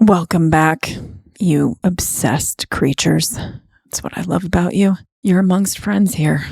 Welcome back, you obsessed creatures. That's what I love about you. You're amongst friends here.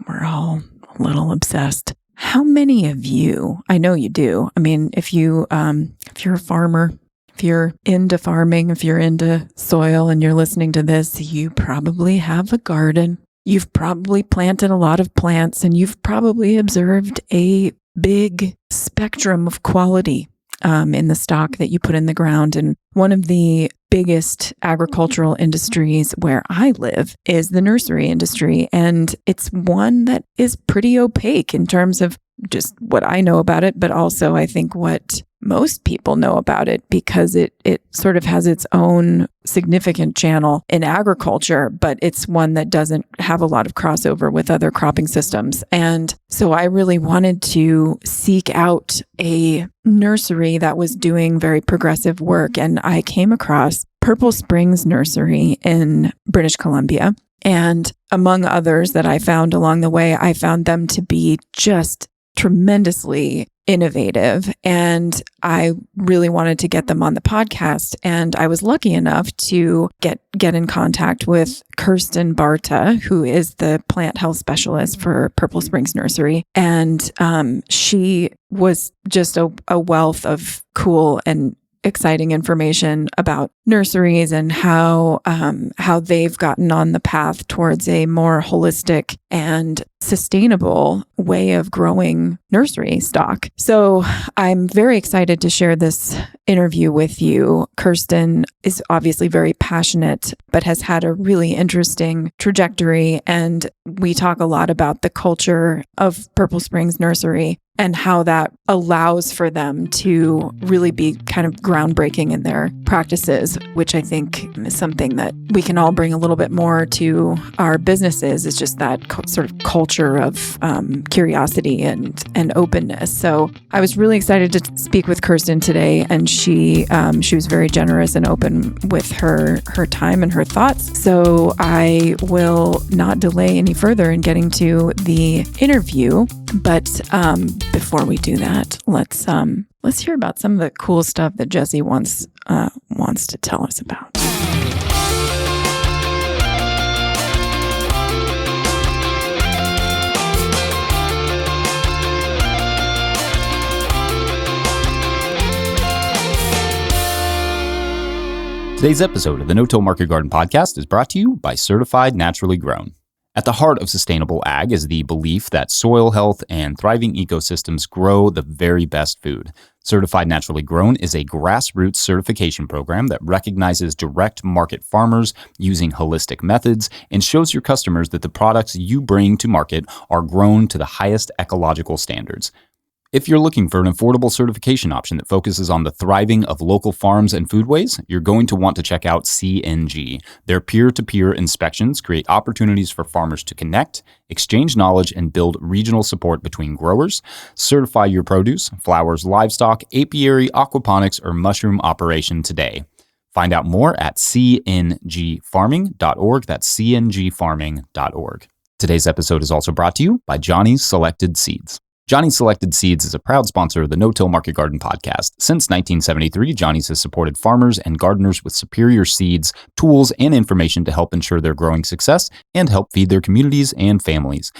We're all a little obsessed. How many of you, I know you do. I mean, if you're a farmer, if you're into farming, if you're into soil and you're listening to this, you probably have a garden. You've probably planted a lot of plants and you've probably observed a big spectrum of quality in the stock that you put in the ground. And one of the biggest agricultural industries where I live is the nursery industry. And it's one that is pretty opaque in terms of just what I know about it, but also I think what most people know about it, because it sort of has its own significant channel in agriculture, but it's one that doesn't have a lot of crossover with other cropping systems. And so I really wanted to seek out a nursery that was doing very progressive work. And I came across Purple Springs Nursery in British Columbia. And among others that I found along the way, I found them to be just tremendously innovative. And I really wanted to get them on the podcast. And I was lucky enough to get in contact with Kurstin Barta, who is the plant health specialist for Purple Springs Nursery. And she was just a wealth of cool and exciting information about nurseries and how they've gotten on the path towards a more holistic and sustainable way of growing nursery stock. So I'm very excited to share this interview with you. Kurstin is obviously very passionate, but has had a really interesting trajectory. And we talk a lot about the culture of Purple Springs Nursery and how that allows for them to really be kind of groundbreaking in their practices, which I think is something that we can all bring a little bit more to our businesses. It's just that sort of culture of curiosity and openness. So I was really excited to speak with Kurstin today, and she was very generous and open with her time and her thoughts. So I will not delay any further in getting to the interview. But before we do that, let's hear about some of the cool stuff that Jesse wants to tell us about. Today's episode of the No-Till Market Garden Podcast is brought to you by Certified Naturally Grown. At the heart of sustainable ag is the belief that soil health and thriving ecosystems grow the very best food. Certified Naturally Grown is a grassroots certification program that recognizes direct market farmers using holistic methods and shows your customers that the products you bring to market are grown to the highest ecological standards. If you're looking for an affordable certification option that focuses on the thriving of local farms and foodways, you're going to want to check out CNG. Their peer-to-peer inspections create opportunities for farmers to connect, exchange knowledge, and build regional support between growers. Certify your produce, flowers, livestock, apiary, aquaponics, or mushroom operation today. Find out more at cngfarming.org. That's cngfarming.org. Today's episode is also brought to you by Johnny's Selected Seeds. Johnny's Selected Seeds is a proud sponsor of the No-Till Market Garden Podcast. Since 1973, Johnny's has supported farmers and gardeners with superior seeds, tools, and information to help ensure their growing success and help feed their communities and families.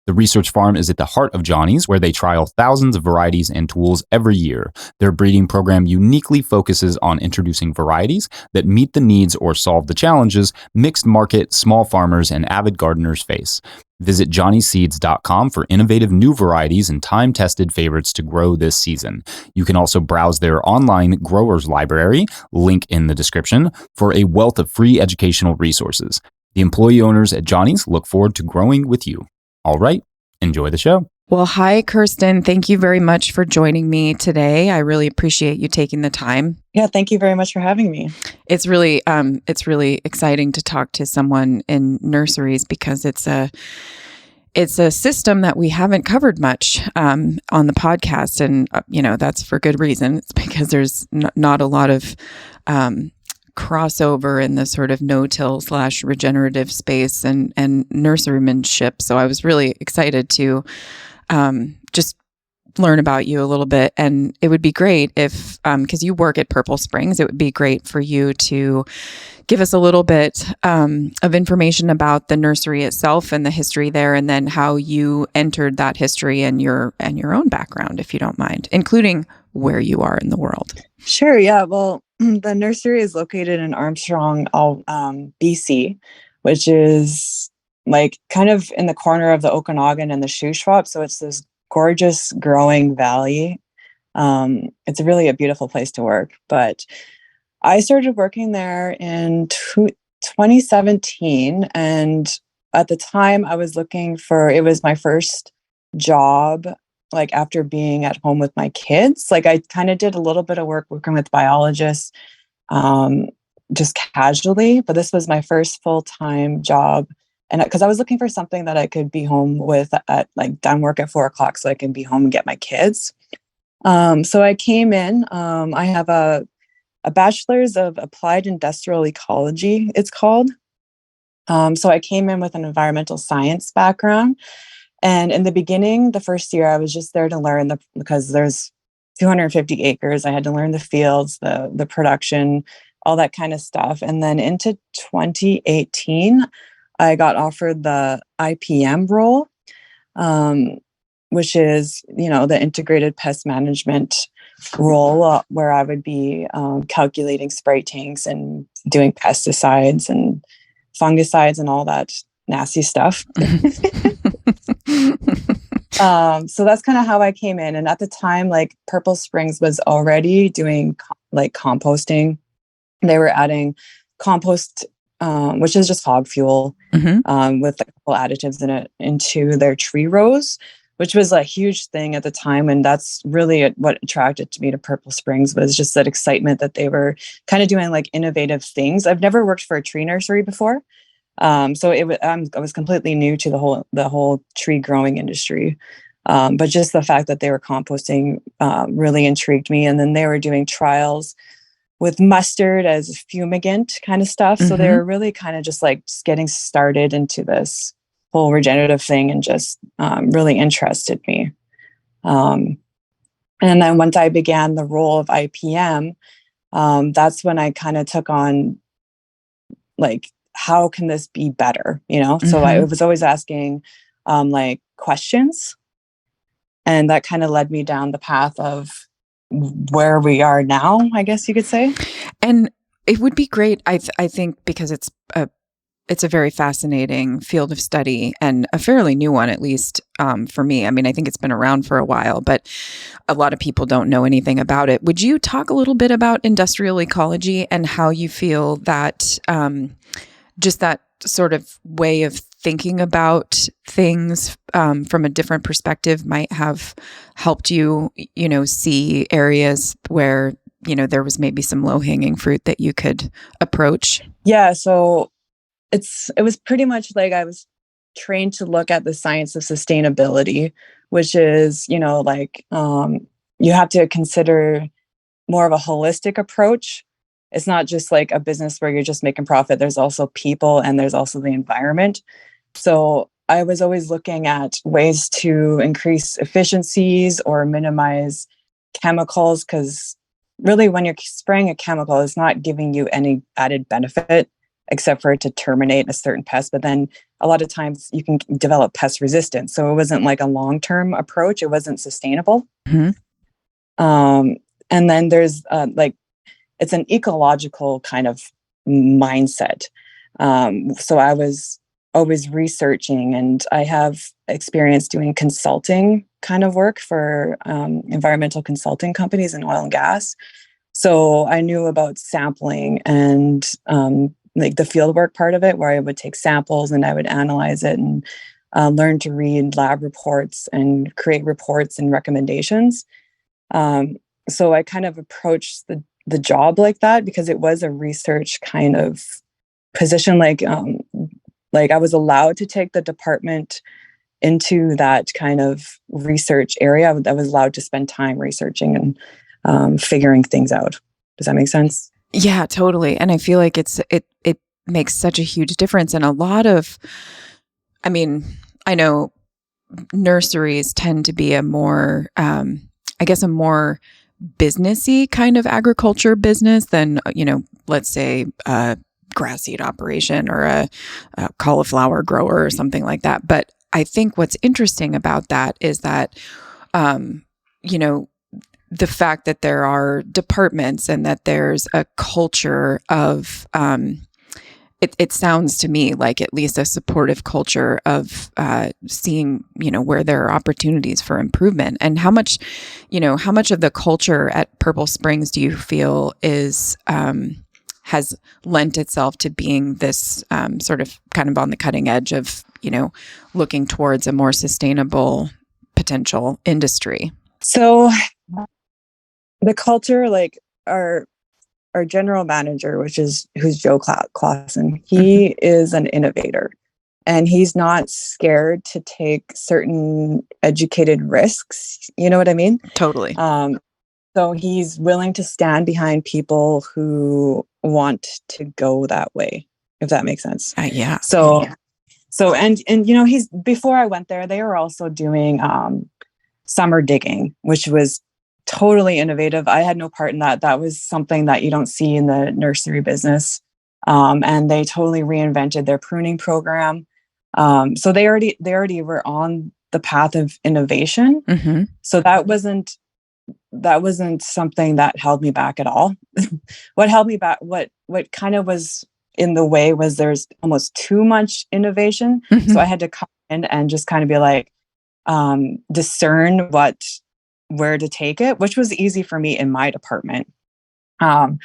The research farm is at the heart of Johnny's, where they trial thousands of varieties and tools every year. Their breeding program uniquely focuses on introducing varieties that meet the needs or solve the challenges mixed market, small farmers, and avid gardeners face. Visit johnnyseeds.com for innovative new varieties and time-tested favorites to grow this season. You can also browse their online growers library, link in the description, for a wealth of free educational resources. The employee owners at Johnny's look forward to growing with you. All right, enjoy the show. Well, hi, Kurstin. Thank you very much for joining me today. I really appreciate you taking the time. Yeah, thank you very much for having me. It's really exciting to talk to someone in nurseries because it's a system that we haven't covered much on the podcast, and that's for good reason. It's because there's not a lot of crossover in the sort of no-till / regenerative space and nurserymanship. So I was really excited to just learn about you a little bit. And it would be great if, because you work at Purple Springs, it would be great for you to give us a little bit of information about the nursery itself and the history there, and then how you entered that history and your own background, if you don't mind, including where you are in the world. Sure. Yeah. Well, the nursery is located in Armstrong, BC, which is like kind of in the corner of the Okanagan and the Shuswap. So it's this gorgeous growing valley. It's really a beautiful place to work. But I started working there in 2017. And at the time I was it was my first job, like after being at home with my kids. Like I kind of did a little bit of work working with biologists, just casually, but this was my first full-time job. And because I was looking for something that I could be home with at like done work at 4:00 so I can be home and get my kids. So I came in, I have a bachelor's of applied industrial ecology, it's called. So I came in with an environmental science background. And in the beginning, the first year, I was just there to learn because there's 250 acres. I had to learn the fields, the production, all that kind of stuff. And then into 2018, I got offered the IPM role, which is, the integrated pest management role, where I would be calculating spray tanks and doing pesticides and fungicides and all that nasty stuff. So that's kind of how I came in. And at the time, like Purple Springs was already doing like composting. They were adding compost, which is just hog fuel, with a couple additives in it, into their tree rows, which was a huge thing at the time. And that's really what attracted me to Purple Springs, was just that excitement that they were kind of doing like innovative things. I've never worked for a tree nursery before. So I was completely new to the whole tree growing industry. But just the fact that they were composting really intrigued me. And then they were doing trials with mustard as fumigant kind of stuff. So they were really kind of just getting started into this whole regenerative thing, and just really interested me. And then once I began the role of IPM, that's when I kind of took on how can this be better? So I was always asking questions, and that kind of led me down the path of where we are now, I guess you could say. And it would be great, I think, because it's a very fascinating field of study, and a fairly new one, at least for me. I mean, I think it's been around for a while, but a lot of people don't know anything about it. Would you talk a little bit about industrial ecology and how you feel that just that sort of way of thinking about things from a different perspective might have helped you, see areas where, there was maybe some low-hanging fruit that you could approach? Yeah, so it was pretty much like I was trained to look at the science of sustainability, which is, you have to consider more of a holistic approach. It's not just like a business where you're just making profit. There's also people, and there's also the environment. So I was always looking at ways to increase efficiencies or minimize chemicals, because really when you're spraying a chemical, it's not giving you any added benefit except for it to terminate a certain pest. But then a lot of times you can develop pest resistance. So it wasn't like a long-term approach. It wasn't sustainable. And then there's it's an ecological kind of mindset. So I was always researching, and I have experience doing consulting kind of work for environmental consulting companies in oil and gas. So I knew about sampling and the field work part of it, where I would take samples and I would analyze it and learn to read lab reports and create reports and recommendations. So I kind of approached the job like that, because it was a research kind of position. I was allowed to take the department into that kind of research area. I was allowed to spend time researching and figuring things out. Does that make sense? Yeah, totally. And I feel like it makes such a huge difference. And a lot of, I mean, I know nurseries tend to be a more, I guess, a more businessy kind of agriculture business than, let's say a grass seed operation or a cauliflower grower or something like that. But I think what's interesting about that is that, the fact that there are departments and that there's a culture of, it sounds to me like at least a supportive culture of seeing, where there are opportunities for improvement. And how much of the culture at Purple Springs do you feel is has lent itself to being this sort of kind of on the cutting edge of, looking towards a more sustainable potential industry? So the culture, like our general manager, who's Joe Clausen, he is an innovator, and he's not scared to take certain educated risks. You know what I mean? Totally. So he's willing to stand behind people who want to go that way, if that makes sense. Yeah. So he's, before I went there, they were also doing summer digging, which was totally innovative. I had no part in that. That was something that you don't see in the nursery business. And they totally reinvented their pruning program. So they already were on the path of innovation. Mm-hmm. So that wasn't something that held me back at all. What held me back, what kind of was in the way, was there's almost too much innovation. Mm-hmm. So I had to come in and just kind of be like, discern where to take it, which was easy for me in my department. So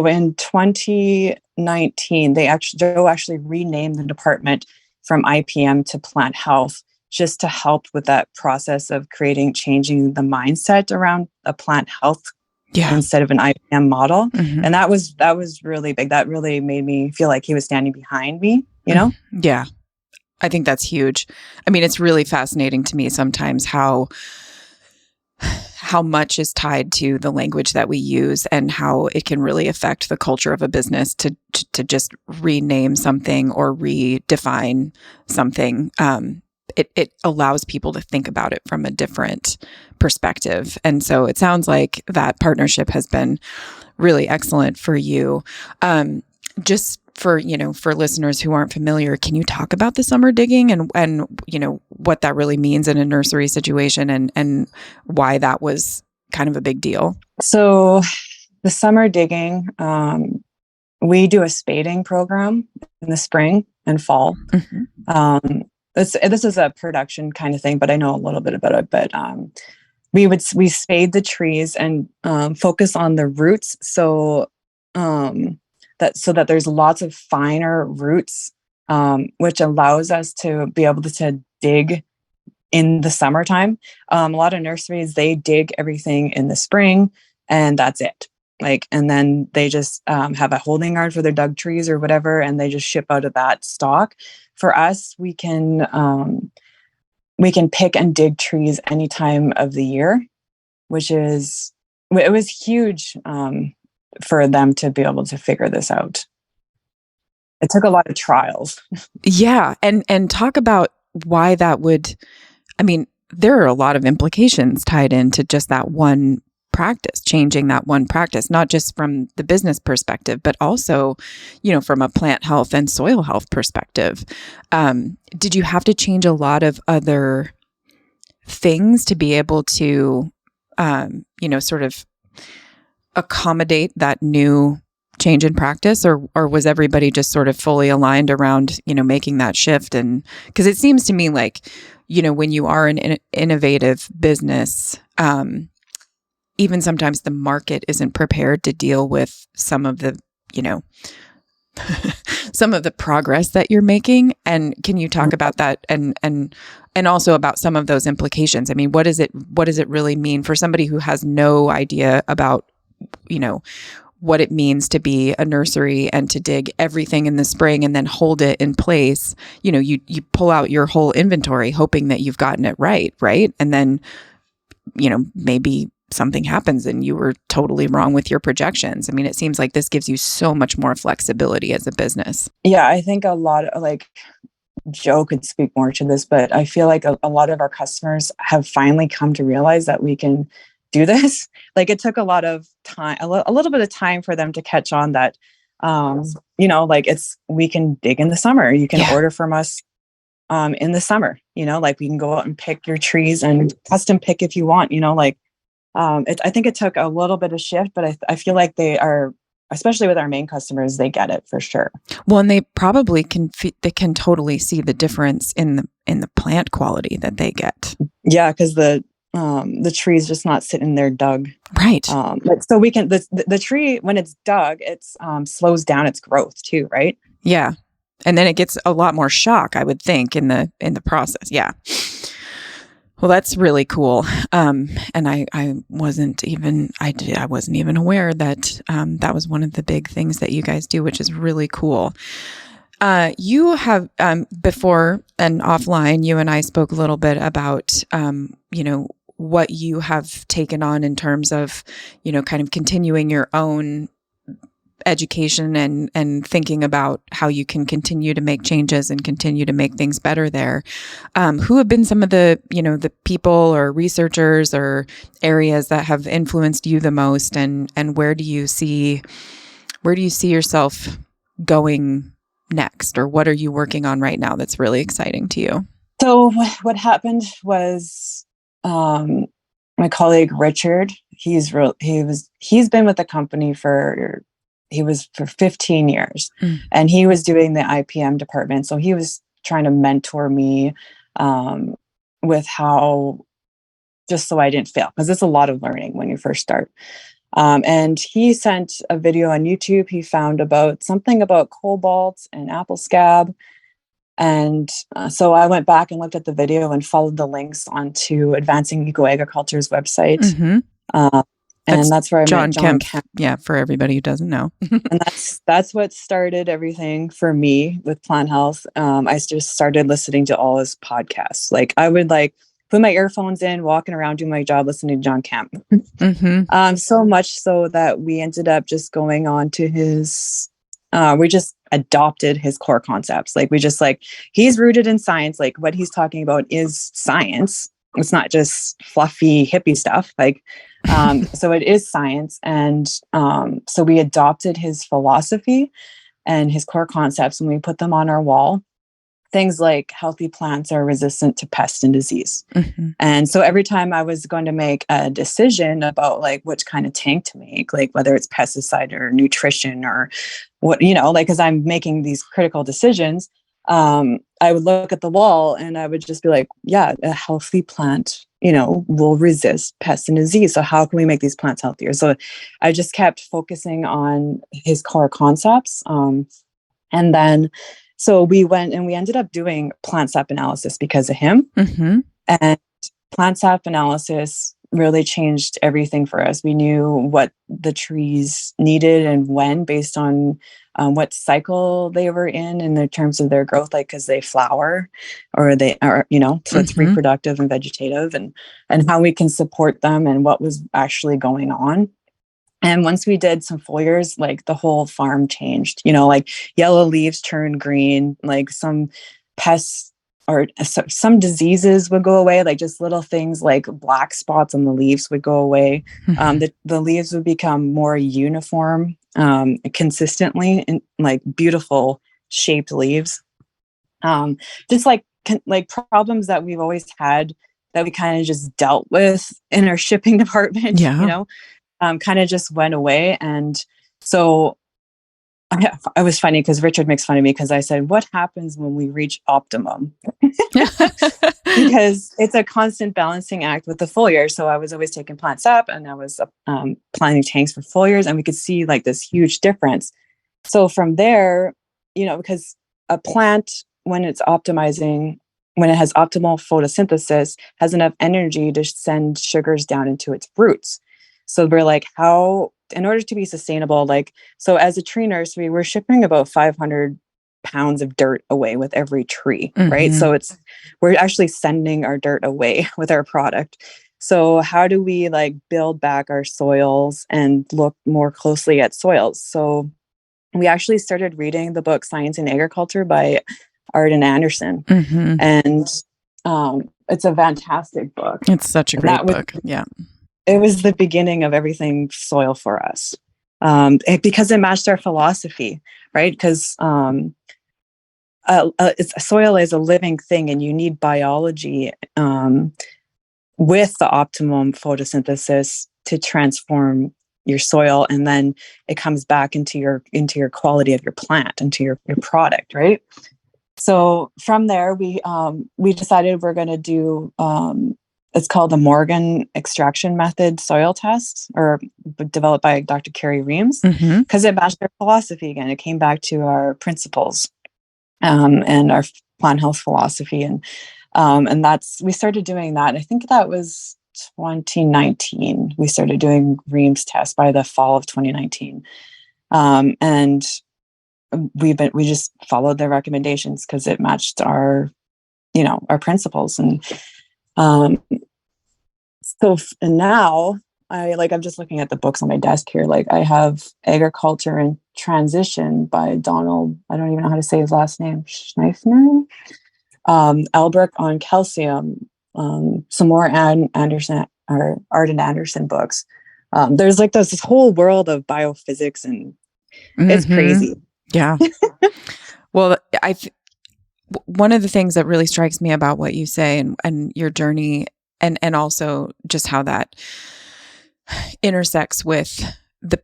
in 2019, Joe actually renamed the department from IPM to plant health, just to help with that process of changing the mindset around a plant health instead of an IPM model. Mm-hmm. And that was really big. That really made me feel like he was standing behind me, Yeah. I think that's huge. I mean, it's really fascinating to me sometimes how much is tied to the language that we use and how it can really affect the culture of a business to just rename something or redefine something. It allows people to think about it from a different perspective. And so it sounds like that partnership has been really excellent for you. Just for listeners who aren't familiar, can you talk about the summer digging and what that really means in a nursery situation and why that was kind of a big deal? So the summer digging, we do a spading program in the spring and fall. Mm-hmm. This is a production kind of thing, but I know a little bit about it. But we spade the trees and focus on the roots, so that there's lots of finer roots, which allows us to be able to dig in the summertime. A lot of nurseries, they dig everything in the spring, and that's it. And then they just have a holding yard for their dug trees or whatever, and they just ship out of that stock. For us, we can pick and dig trees any time of the year, it was huge for them to be able to figure this out. It took a lot of trials. Yeah. And talk about why that would, I mean, there are a lot of implications tied into just that one practice, changing that one practice, not just from the business perspective, but also, from a plant health and soil health perspective. Did you have to change a lot of other things to be able to, sort of accommodate that new change in practice, or was everybody just sort of fully aligned around, making that shift? And because it seems to me like, when you are an innovative business, even sometimes the market isn't prepared to deal with some of the, some of the progress that you're making. And can you talk about that and also about some of those implications? I mean, what does it really mean for somebody who has no idea about, what it means to be a nursery and to dig everything in the spring and then hold it in place? You pull out your whole inventory hoping that you've gotten it right? And then, maybe something happens and you were totally wrong with your projections. I mean, it seems like this gives you so much more flexibility as a business. Yeah, I think a lot of Joe could speak more to this, but I feel like a lot of our customers have finally come to realize that we can do this. Like it took a lot of time, a little bit of time for them to catch on that, like we can dig in the summer. You can order from us in the summer, like we can go out and pick your trees and custom pick if you want, I think it took a little bit of shift, but I feel like they are, especially with our main customers, they get it for sure. Well, and they probably they can totally see the difference in the plant quality that they get. Yeah, because the tree is just not sitting there dug. Right. So we can the tree when it's dug, it's slows down its growth too, right? Yeah, and then it gets a lot more shock, I would think, in the process. Yeah. Well, that's really cool. And I wasn't even aware that that was one of the big things that you guys do, which is really cool. You have before and offline, you and I spoke a little bit about what you have taken on in terms of kind of continuing your own education and thinking about how you can continue to make changes and continue to make things better there. Who have been some of the, the people or researchers or areas that have influenced you the most, and where do you see yourself going next, or what are you working on right now that's really exciting to you? So what happened was my colleague Richard, he's been with the company for 15 years and he was doing the IPM department. So he was trying to mentor me with how, just so I didn't fail, because it's a lot of learning when you first start. And he sent a video on YouTube. He found something about cobalt and apple scab. And so I went back and looked at the video and followed the links onto Advancing Eco Agriculture's website. Mm-hmm. And that's where I met John Kemp. Yeah, for everybody who doesn't know. And that's what started everything for me with plant health. I just started listening to all his podcasts. Like I would put my earphones in, walking around, doing my job, listening to John Kemp. Mm-hmm. So much so that we ended up just going on to his, we just adopted his core concepts. He's rooted in science. Like what he's talking about is science. It's not just fluffy hippie stuff. So it is science. And so we adopted his philosophy and his core concepts, and we put them on our wall. Things like healthy plants are resistant to pest and disease. Mm-hmm. And so every time I was going to make a decision about which kind of tank to make, whether it's pesticide or nutrition or what, because I'm making these critical decisions, I would look at the wall and I would just be like, yeah, a healthy plant, will resist pest and disease. So how can we make these plants healthier? So I just kept focusing on his core concepts. And then, so we went and we ended up doing plant sap analysis because of him. Mm-hmm. And plant sap analysis really changed everything for us. We knew what the trees needed and when, based on what cycle they were in the terms of their growth, because they flower or they are, so mm-hmm. It's reproductive and vegetative, and how we can support them and what was actually going on. And once we did some foliars, the whole farm changed, yellow leaves turned green, some pests or some diseases would go away, just little things like black spots on the leaves would go away. Mm-hmm. The leaves would become more uniform, consistently, and beautiful shaped leaves. Just problems that we've always had that we kind of just dealt with in our shipping department, kind of just went away. And so it was funny because Richard makes fun of me because I said, what happens when we reach optimum? Because it's a constant balancing act with the foliar. So I was always taking plant sap and I was planting tanks for foliars, and we could see this huge difference. So from there, because a plant, when it's optimizing, when it has optimal photosynthesis, has enough energy to send sugars down into its roots. So we're how, in order to be sustainable, so as a tree nursery, we're shipping about 500 pounds of dirt away with every tree, mm-hmm. right? So we're actually sending our dirt away with our product. So how do we build back our soils and look more closely at soils? So we actually started reading the book Science in Agriculture by Arden Anderson. And it's a fantastic book. It's such a great book. Yeah. It was the beginning of everything soil for us, because it matched our philosophy, right? Because soil is a living thing, and you need biology with the optimum photosynthesis to transform your soil, and then it comes back into your quality of your plant, into your product, right? So from there, we decided we're going to do it's called the Morgan extraction method soil test, or developed by Dr. Carrie Reams, because it matched our philosophy again. It came back to our principles and our plant health philosophy, and we started doing that. I think that was 2019. We started doing Reams tests by the fall of 2019, and we just followed their recommendations because it matched our principles. And and now I'm just looking at the books on my desk here. Like, I have Agriculture and Transition by Donald, I don't even know how to say his last name, Schneifner, Albrecht on calcium, some more Arden Anderson books. There's this whole world of biophysics, and it's crazy. Yeah. Well, one of the things that really strikes me about what you say and your journey, and also just how that intersects with the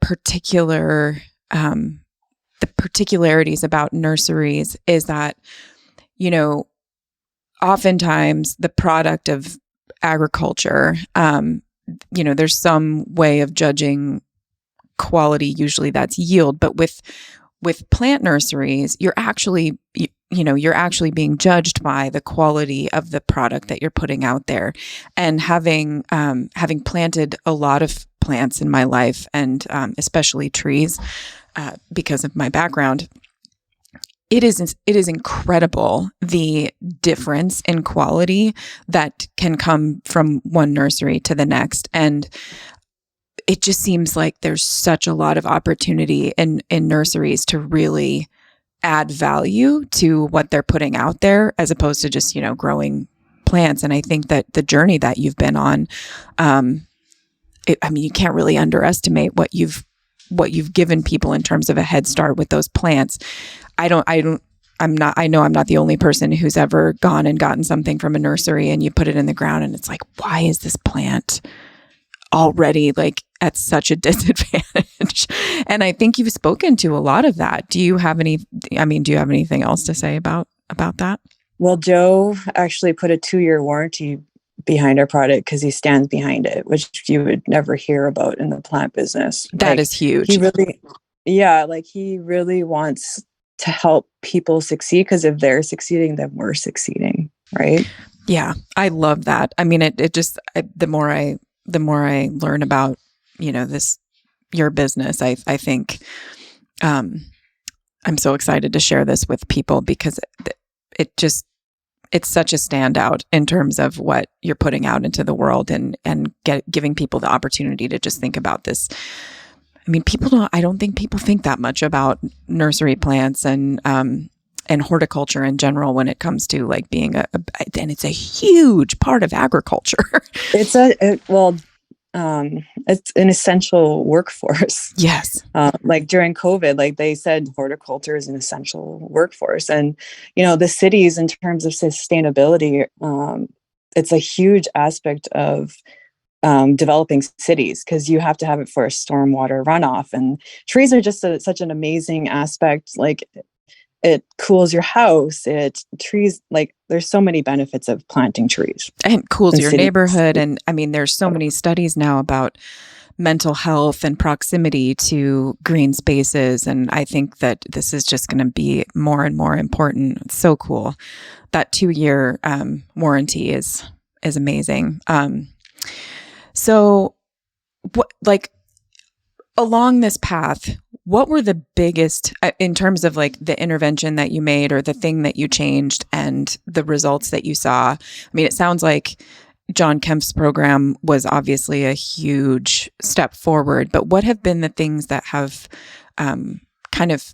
particularities about nurseries, is that, oftentimes the product of agriculture, there's some way of judging quality. Usually that's yield, but with plant nurseries, you're actually being judged by the quality of the product that you're putting out there. And having planted a lot of plants in my life, and especially trees, because of my background, it is incredible the difference in quality that can come from one nursery to the next. And it just seems like there's such a lot of opportunity in nurseries to really add value to what they're putting out there, as opposed to just, growing plants. And I think that the journey that you've been on, you can't really underestimate what you've given people in terms of a head start with those plants. I know I'm not the only person who's ever gone and gotten something from a nursery, and you put it in the ground and it's like, why is this plant already at such a disadvantage? And I think you've spoken to a lot of that. Do you have anything else to say about that? Well, Joe actually put a 2-year warranty behind our product because he stands behind it, which you would never hear about in the plant business. That is huge. He really wants to help people succeed, because if they're succeeding, then we're succeeding, right? Yeah, I love that. I mean, the more I learn about, your business, I think, I'm so excited to share this with people, because it's such a standout in terms of what you're putting out into the world, and giving people the opportunity to just think about this. I mean, I don't think people think that much about nursery plants and horticulture in general when it comes to being and it's a huge part of agriculture. It's an essential workforce. Yes. During COVID, they said horticulture is an essential workforce. And, the cities, in terms of sustainability, it's a huge aspect of developing cities, because you have to have it for a stormwater runoff. And trees are just such an amazing aspect. It cools your house. There's so many benefits of planting trees. And cools your cities. Neighborhood. And there's so many studies now about mental health and proximity to green spaces. And I think that this is just going to be more and more important. It's so cool. That 2-year warranty is amazing. So what, along this path, what were the biggest, in terms of the intervention that you made, or the thing that you changed and the results that you saw? I mean, it sounds like John Kempf's program was obviously a huge step forward, but what have been the things that have kind of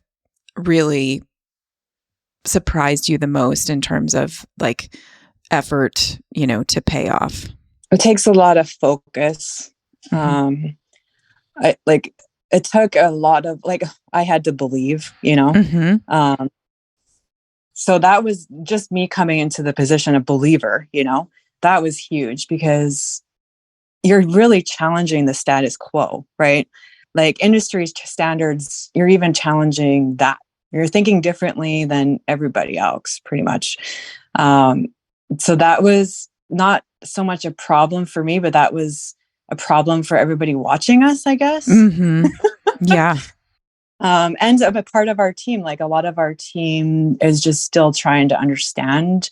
really surprised you the most in terms of like effort, to pay off? It takes a lot of focus. Mm-hmm. It took a lot of, I had to believe, Mm-hmm. So that was just me coming into the position of believer, that was huge because you're really challenging the status quo, right? Like industry standards, you're even challenging that. You're thinking differently than everybody else, pretty much. So that was not so much a problem for me, but that was a problem for everybody watching us, I guess. Mm-hmm. Yeah. And a part of our team, like a lot of our team is just still trying to understand,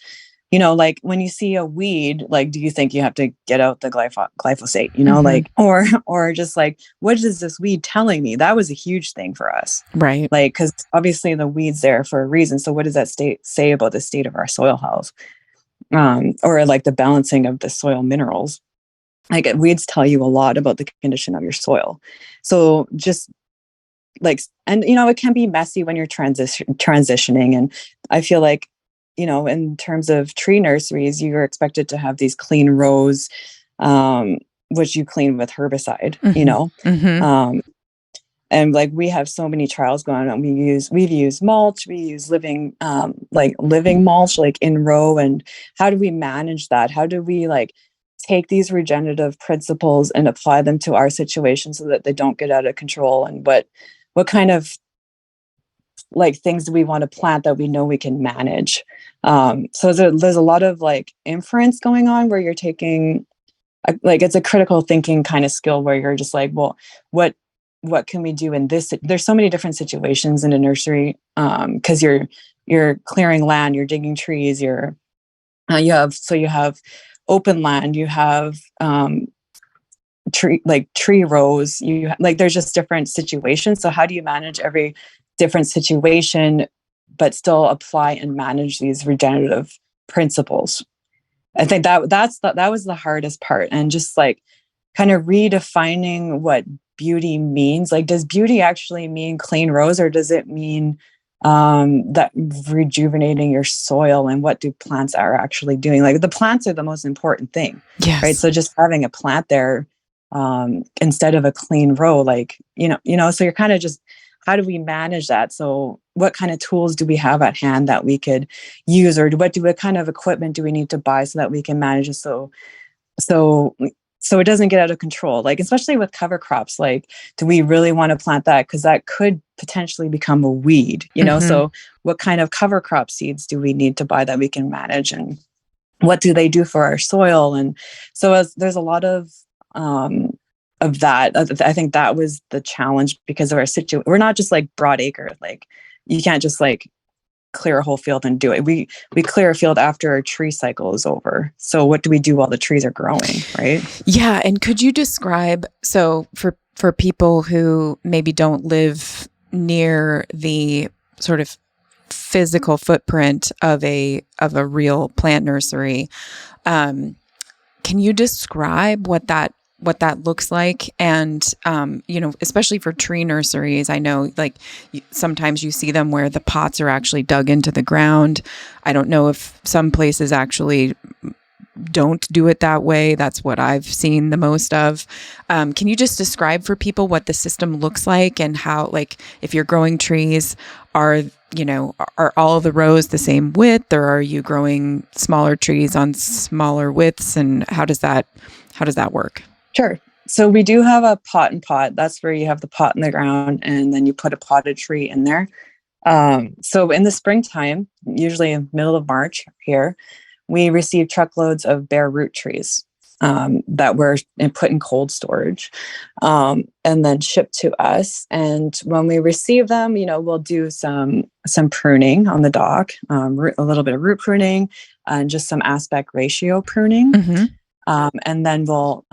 like when you see a weed, like, do you think you have to get out the glyphosate, Mm-hmm. or just like, what is this weed telling me? That was a huge thing for us. Right. Like, because obviously the weed's there for a reason. So what does that say about the state of our soil health? Or like the balancing of the soil minerals? Like weeds tell you a lot about the condition of your soil. So just and it can be messy when you're transitioning. And I feel like, in terms of tree nurseries, you're expected to have these clean rows, which you clean with herbicide, Mm-hmm. Mm-hmm. And like we have so many trials going on. We've used mulch, we use living mulch, like in row. And how do we manage that? How do we take these regenerative principles and apply them to our situation so that they don't get out of control? And what kind of things do we want to plant that we know we can manage? So there's a lot of inference going on where you're taking it's a critical thinking kind of skill where you're just like, well, what can we do in this? There's so many different situations in a nursery, because you're clearing land, you're digging trees, you have open land, you have tree rows, there's just different situations. So how do you manage every different situation but still apply and manage these regenerative principles? I think that was the hardest part. And just kind of redefining what beauty means. Does beauty actually mean clean rows, or does it mean that rejuvenating your soil? And what do plants are actually doing? The plants are the most important thing. Yes. Right. So just having a plant there instead of a clean row, so you're kind of just, how do we manage that? So what kind of tools do we have at hand that we could use, or what kind of equipment do we need to buy so that we can manage it? So it doesn't get out of control, especially with cover crops. Do we really want to plant that? Because that could potentially become a weed, Mm-hmm. So what kind of cover crop seeds do we need to buy that we can manage? And what do they do for our soil? And so there's a lot of that. I think that was the challenge because of our situation. We're not just broad acre. You can't just clear a whole field and do it. We clear a field after our tree cycle is over. So what do we do while the trees are growing, right? Yeah. And could you describe, so for people who maybe don't live near the sort of physical footprint of a real plant nursery, can you describe what that looks like? And, especially for tree nurseries, I know sometimes you see them where the pots are actually dug into the ground. I don't know if some places actually don't do it that way. That's what I've seen the most of. Can you just describe for people what the system looks like and how, if you're growing trees, are all the rows the same width, or are you growing smaller trees on smaller widths, and how does that work? Sure. So we do have a pot and pot. That's where you have the pot in the ground and then you put a potted tree in there. So in the springtime, usually in the middle of March here, we receive truckloads of bare root trees that were put in cold storage and then shipped to us. And when we receive them, we'll do some pruning on the dock, a little bit of root pruning and just some aspect ratio pruning. Mm-hmm. And then we'll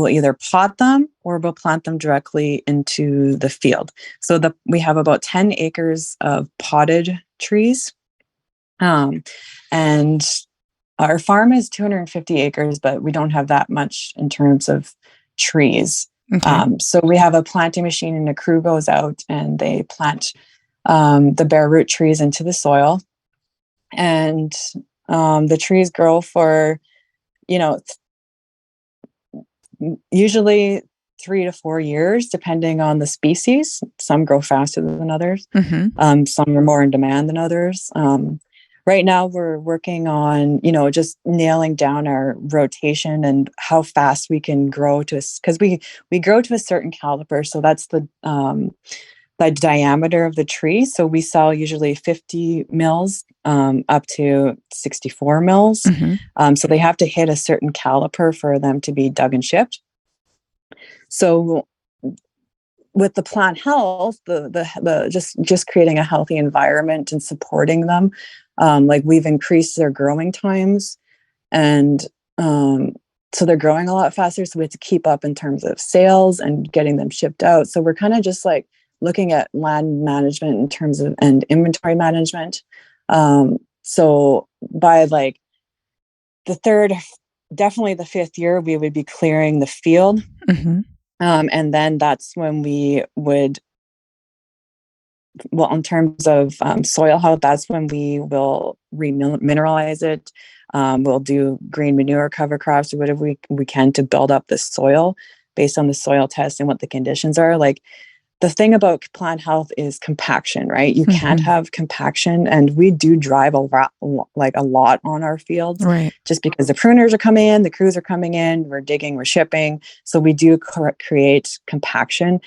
either pot them or we'll plant them directly into the field. So we have about 10 acres of potted trees. And our farm is 250 acres, but we don't have that much in terms of trees. Okay. So we have a planting machine and a crew goes out and they plant the bare root trees into the soil. And the trees grow for, usually 3 to 4 years, depending on the species. Some grow faster than others. Mm-hmm. Some are more in demand than others. Right now, we're working on, just nailing down our rotation and how fast we can grow because we grow to a certain caliper. So that's the diameter of the tree. So we sell usually 50 mils up to 64 mils. Mm-hmm. So they have to hit a certain caliper for them to be dug and shipped. So with the plant health, the just creating a healthy environment and supporting them, like we've increased their growing times, and so they're growing a lot faster. So we have to keep up in terms of sales and getting them shipped out. So we're kind of just like looking at land management in terms of and inventory management. So by like definitely the 5th year, we would be clearing the field. Mm-hmm. And then that's when we would, in terms of soil health, that's when we will remineralize it. We'll do green manure cover crops or whatever we can to build up the soil based on the soil test and what the conditions are. Like, the thing about plant health is compaction, right? You can't have compaction, and we do drive a lot on our fields, right? Just because the pruners are coming in, the crews are coming in, we're digging, we're shipping. So we do create compaction,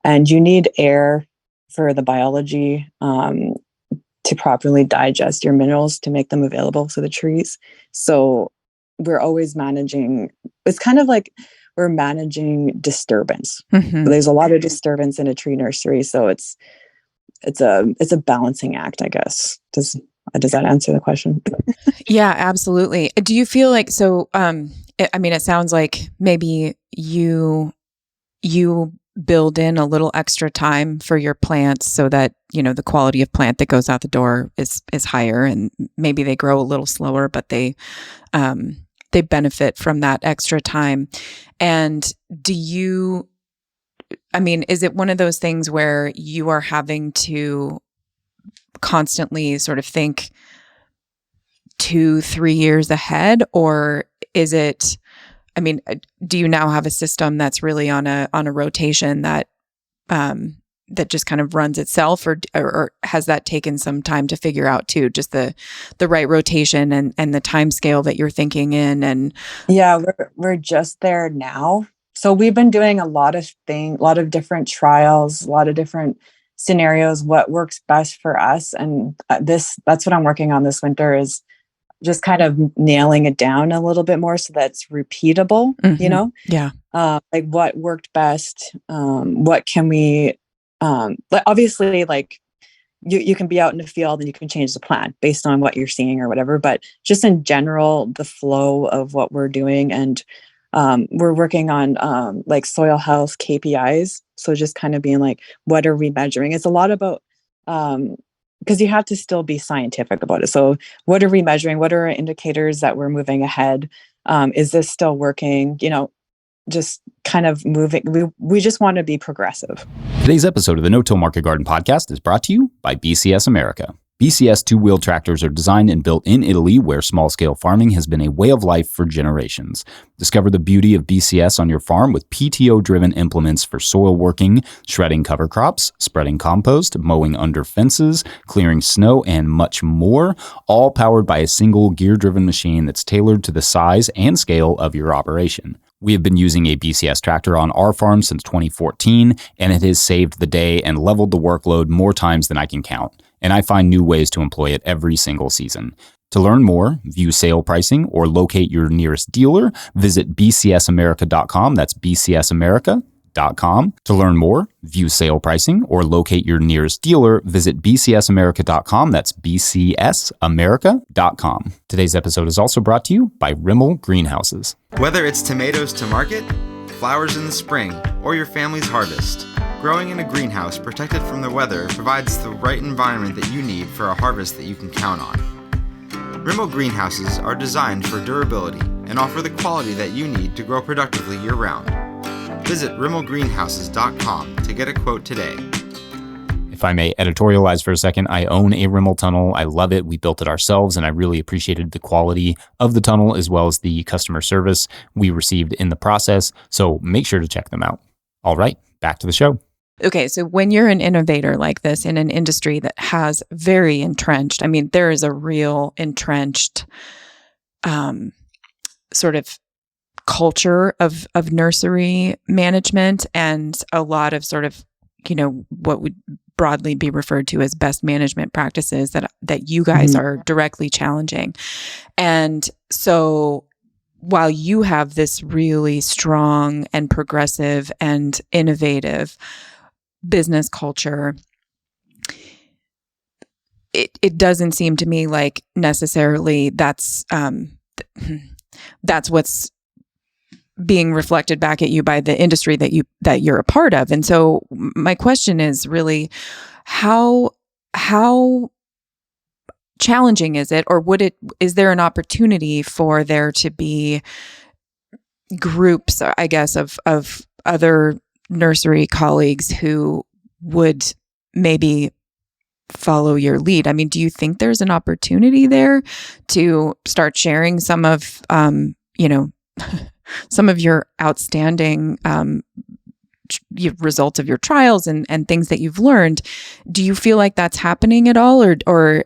and you need air for the biology to properly digest your minerals to make them available to the trees. So we're always managing. It's kind of like we're managing disturbance. Mm-hmm. There's a lot of disturbance in a tree nursery, so it's a balancing act, I guess. Does that answer the question? Yeah, absolutely. Do you feel like so? It sounds like maybe you build in a little extra time for your plants so that the quality of plant that goes out the door is higher, and maybe they grow a little slower, but they benefit from that extra time. And is it one of those things where you are having to constantly sort of think 2-3 years ahead, or is it, do you now have a system that's really on a rotation that just kind of runs itself, or has that taken some time to figure out too, just the right rotation and the time scale that you're thinking in? And yeah, we're just there now. So we've been doing a lot of different trials, a lot of different scenarios, what works best for us. And that's what I'm working on this winter, is just kind of nailing it down a little bit more so that's repeatable, Yeah. Like what worked best. What can we, obviously, like you can be out in the field and you can change the plan based on what you're seeing or whatever, but just in general, the flow of what we're doing. And we're working on like soil health KPIs. So just kind of being like, what are we measuring? It's a lot about, because you have to still be scientific about it. So what are we measuring? What are our indicators that we're moving ahead? Is this still working? Just kind of moving. We just want to be progressive. Today's episode of the No-Till Market Garden podcast is brought to you by BCS America. BCS two-wheel tractors are designed and built in Italy, where small-scale farming has been a way of life for generations. Discover the beauty of BCS on your farm with PTO-driven implements for soil working, shredding cover crops, spreading compost, mowing under fences, clearing snow, and much more, all powered by a single gear-driven machine that's tailored to the size and scale of your operation. We have been using a BCS tractor on our farm since 2014, and it has saved the day and leveled the workload more times than I can count. And I find new ways to employ it every single season. To learn more, view sale pricing, or locate your nearest dealer, visit bcsamerica.com. That's bcsamerica.com. To learn more, view sale pricing, or locate your nearest dealer, visit bcsamerica.com. That's bcsamerica.com. Today's episode is also brought to you by RIMOL Greenhouses. Whether it's tomatoes to market, flowers in the spring, or your family's harvest, growing in a greenhouse protected from the weather provides the right environment that you need for a harvest that you can count on. RIMOL Greenhouses are designed for durability and offer the quality that you need to grow productively year-round. Visit RIMOLgreenhouses.com to get a quote today. If if I may editorialize for a second, I own a RIMOL tunnel. I love it. We built it ourselves, and I really appreciated the quality of the tunnel as well as the customer service we received in the process. So make sure to check them out. All right, back to the show. Okay, so when you're an innovator like this in an industry that has very entrenched, I mean, there is a real entrenched sort of culture of nursery management and a lot of sort of, what would broadly be referred to as best management practices that you guys are directly challenging. And so while you have this really strong and progressive and innovative business culture, it doesn't seem to me like necessarily that's what's being reflected back at you by the industry that you're a part of. And so my question is really how challenging is it, or is there an opportunity for there to be groups, I guess, of other nursery colleagues who would maybe follow your lead? I mean, do you think there's an opportunity there to start sharing some of, some of your outstanding results of your trials and things that you've learned? Do you feel like that's happening at all, or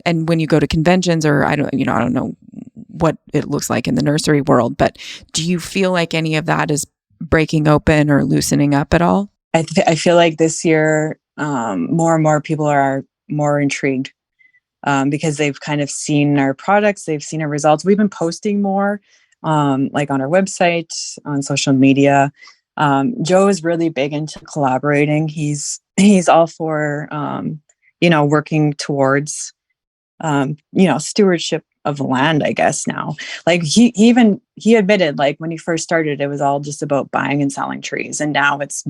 and when you go to conventions, or I don't know what it looks like in the nursery world, but do you feel like any of that is breaking open or loosening up at all? I feel like this year, more and more people are more intrigued because they've kind of seen our products, they've seen our results. We've been posting more, like on our website, on social media. Joe is really big into collaborating. He's all for, working towards, stewardship of the land, I guess now. Like he admitted, like when he first started, it was all just about buying and selling trees. And now it's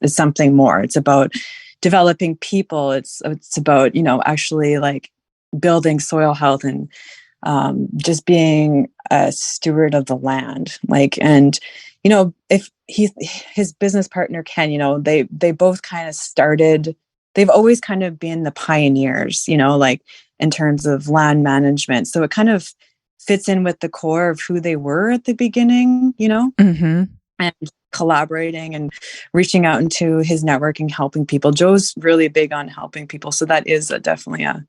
something more. It's about developing people. It's about, actually like building soil health and just being a steward of the land. Like, and, if his business partner, Ken, they both kind of started, they've always kind of been the pioneers, like in terms of land management. So it kind of fits in with the core of who they were at the beginning, and collaborating and reaching out into his networking, helping people. Joe's really big on helping people. So that is definitely a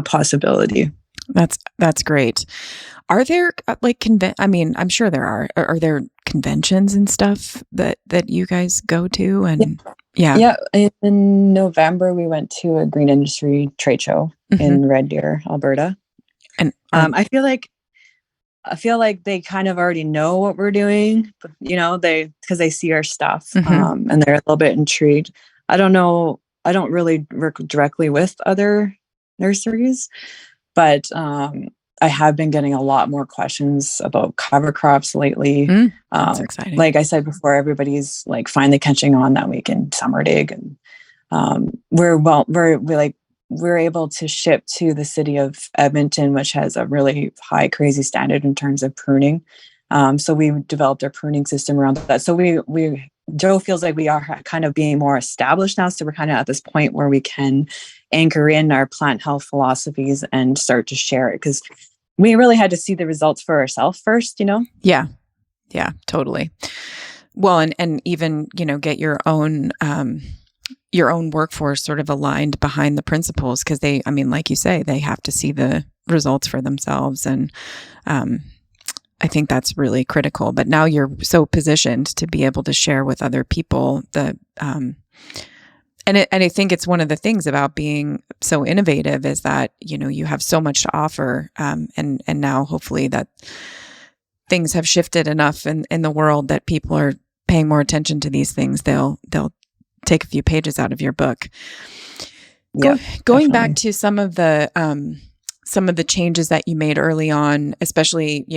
possibility. That's great. Are there I'm sure there are. Are there conventions and stuff that you guys go to? And yeah. In November, we went to a green industry trade show in Red Deer, Alberta. And I feel like they kind of already know what we're doing, because they see our stuff, and they're a little bit intrigued. I don't know. I don't really work directly with other nurseries, but I have been getting a lot more questions about cover crops lately. That's exciting. Like I said before, everybody's like finally catching on that we can summer dig, and we're able to ship to the city of Edmonton, which has a really high, crazy standard in terms of pruning. So we developed our pruning system around that. So Joe feels like we are kind of being more established now. So we're kind of at this point where we can anchor in our plant health philosophies and start to share it, because we really had to see the results for ourselves first, Yeah, totally. Well, and even, get your own workforce sort of aligned behind the principles, because like you say, they have to see the results for themselves. And I think that's really critical. But now you're so positioned to be able to share with other people and I think it's one of the things about being so innovative is that, you have so much to offer. And now hopefully that things have shifted enough in the world that people are paying more attention to these things. They'll take a few pages out of your book. Going definitely. Back to some of the changes that you made early on, especially,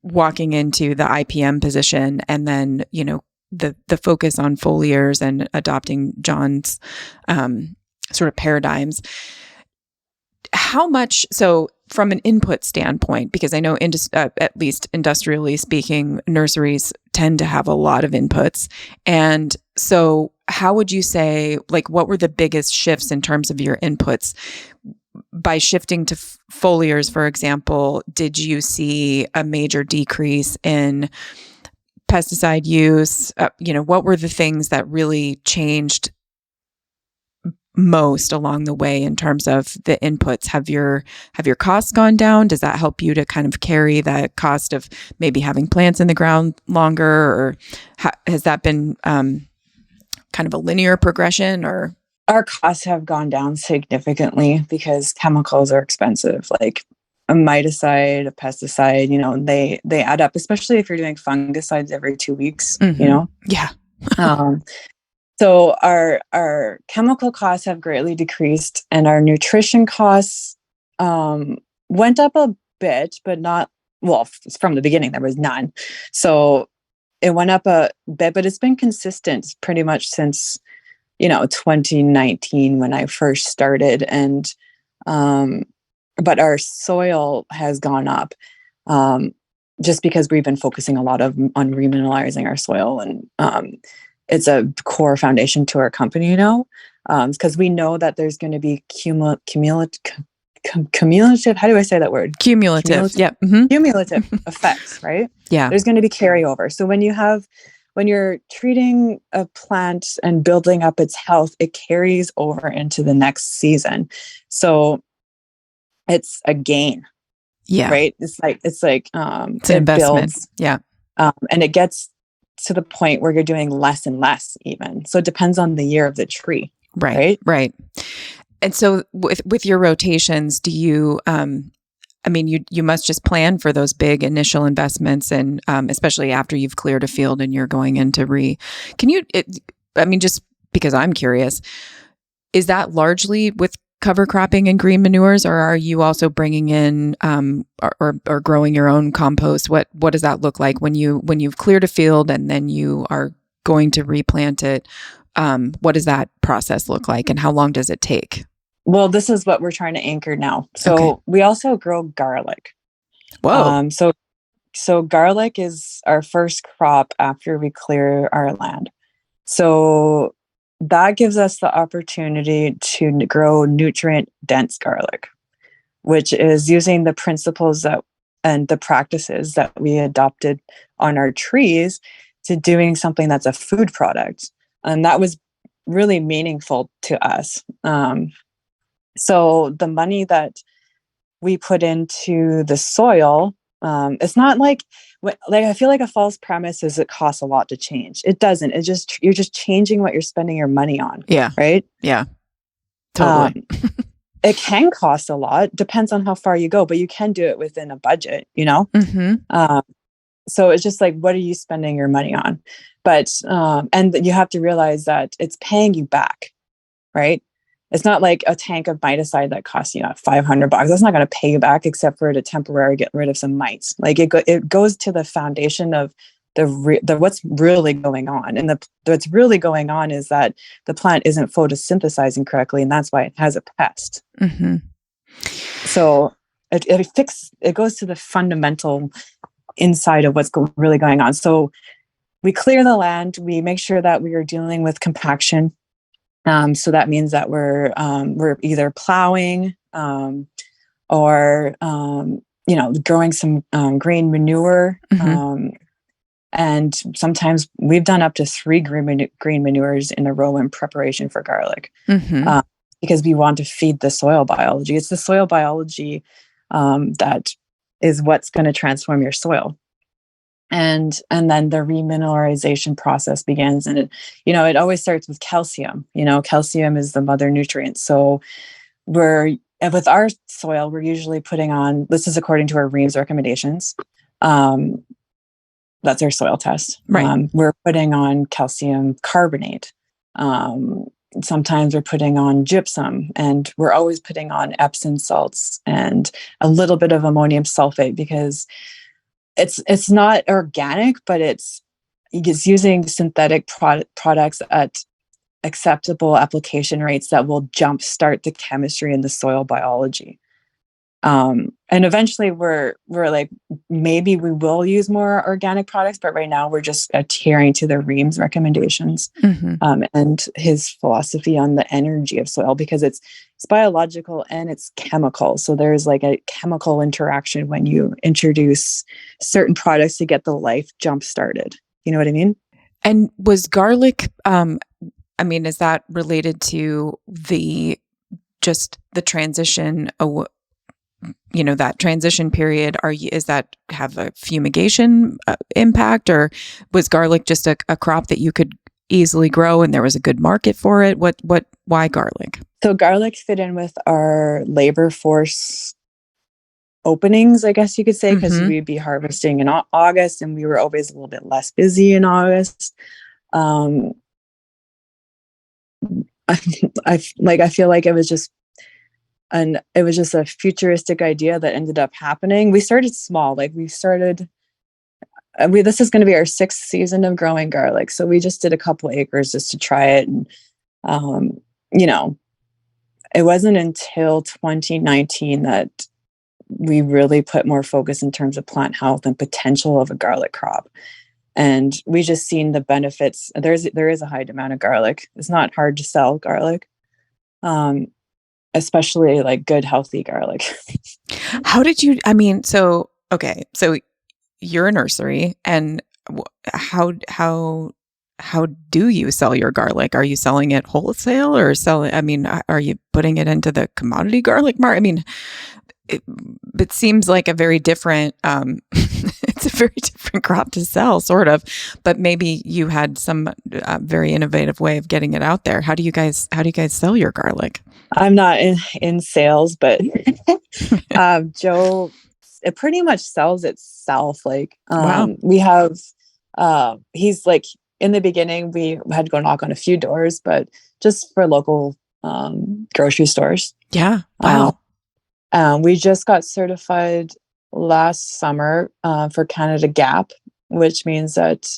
walking into the IPM position, and then, the focus on foliars and adopting John's sort of paradigms. How much, so from an input standpoint, because I know at least industrially speaking, nurseries tend to have a lot of inputs. And so how would you say, like, what were the biggest shifts in terms of your inputs? By shifting to foliars, for example, did you see a major decrease in pesticide use? What were the things that really changed most along the way in terms of the inputs? Have your costs gone down? Does that help you to kind of carry that cost of maybe having plants in the ground longer, or has that been kind of a linear progression? Or our costs have gone down significantly because chemicals are expensive, like a miticide, a pesticide, they add up, especially if you're doing fungicides every 2 weeks, Yeah. So our chemical costs have greatly decreased, and our nutrition costs went up a bit, but not, well, from the beginning there was none. So it went up a bit, but it's been consistent pretty much since 2019 when I first started. And but our soil has gone up just because we've been focusing a lot on remineralizing our soil, and it's a core foundation to our company now, because we know that there's going to be cumulative. How do I say that word? Cumulative. Yeah. Mm-hmm. Cumulative effects, right? Yeah. There's going to be carryover. So when you're treating a plant and building up its health, it carries over into the next season. So it's a gain. Yeah. Right. It's like it's an investment. Builds, yeah. And it gets to the point where you're doing less and less even. So it depends on the year of the tree. Right. And so with your rotations, do you, you must just plan for those big initial investments, and especially after you've cleared a field and you're going into just because I'm curious, is that largely with cover cropping and green manures, or are you also bringing in or growing your own compost? What does that look like when you've cleared a field and then you are going to replant it? What does that process look like, and how long does it take? Well, this is what we're trying to anchor now. So we also grow garlic. Whoa. So garlic is our first crop after we clear our land. So that gives us the opportunity to grow nutrient-dense garlic, which is using the principles and the practices that we adopted on our trees to doing something that's a food product. And that was really meaningful to us. So the money that we put into the soil, it's not like I feel like a false premise is it costs a lot to change. It doesn't. You're just changing what you're spending your money on. Yeah. Right. Yeah. Totally. It can cost a lot. Depends on how far you go, but you can do it within a budget. Mm-hmm. So it's just like, what are you spending your money on? But and you have to realize that it's paying you back, right? It's not like a tank of miticide that costs you $500. That's not going to pay you back except for to temporarily get rid of some mites. Like it goes to the foundation of the what's really going on, and what's really going on is that the plant isn't photosynthesizing correctly, and that's why it has a pest. Mm-hmm. So it goes to the fundamental inside of what's really going on. So we clear the land. We make sure that we are dealing with compaction. So that means that we're either plowing or growing some green manure. Mm-hmm. And sometimes we've done up to 3 green manures in a row in preparation for garlic, mm-hmm. Because we want to feed the soil biology. It's the soil biology that is what's going to transform your soil. And then the remineralization process begins, and it always starts with calcium. Calcium is the mother nutrient. So with our soil, we're usually putting on, this is according to our REAMS recommendations. That's our soil test. Right. We're putting on calcium carbonate. Sometimes we're putting on gypsum, and we're always putting on Epsom salts and a little bit of ammonium sulfate, because it's not organic, but it's using synthetic products at acceptable application rates that will jumpstart the chemistry and the soil biology. And eventually we're like, maybe we will use more organic products, but right now we're just adhering to the Ream's recommendations, and his philosophy on the energy of soil, because it's biological and it's chemical. So there's like a chemical interaction when you introduce certain products to get the life jump started. You know what I mean? And was garlic, is that related to just the transition, that transition period? Is that have a fumigation impact, or was garlic just a crop that you could easily grow and there was a good market for it? Why garlic? So garlic fit in with our labor force openings, I guess you could say, because we'd be harvesting in August and we were always a little bit less busy in August. I feel like it was just a futuristic idea that ended up happening. We started small. This is going to be our 6th season of growing garlic. So we just did a couple acres just to try it. And, it wasn't until 2019 that we really put more focus in terms of plant health and potential of a garlic crop. And we just seen the benefits. There is a high demand of garlic. It's not hard to sell garlic. Especially like good, healthy garlic. How did you, so you're a nursery, and how do you sell your garlic? Are you selling it wholesale or are you putting it into the commodity garlic market? It seems like a very different, it's a very different crop to sell, sort of, but maybe you had some very innovative way of getting it out there. How do you guys sell your garlic? I'm not in sales, but Joe, it pretty much sells itself. Wow. We have, he's like, in the beginning, we had to go knock on a few doors, but just for local grocery stores. Yeah. Wow. We just got certified last summer for Canada GAP, which means that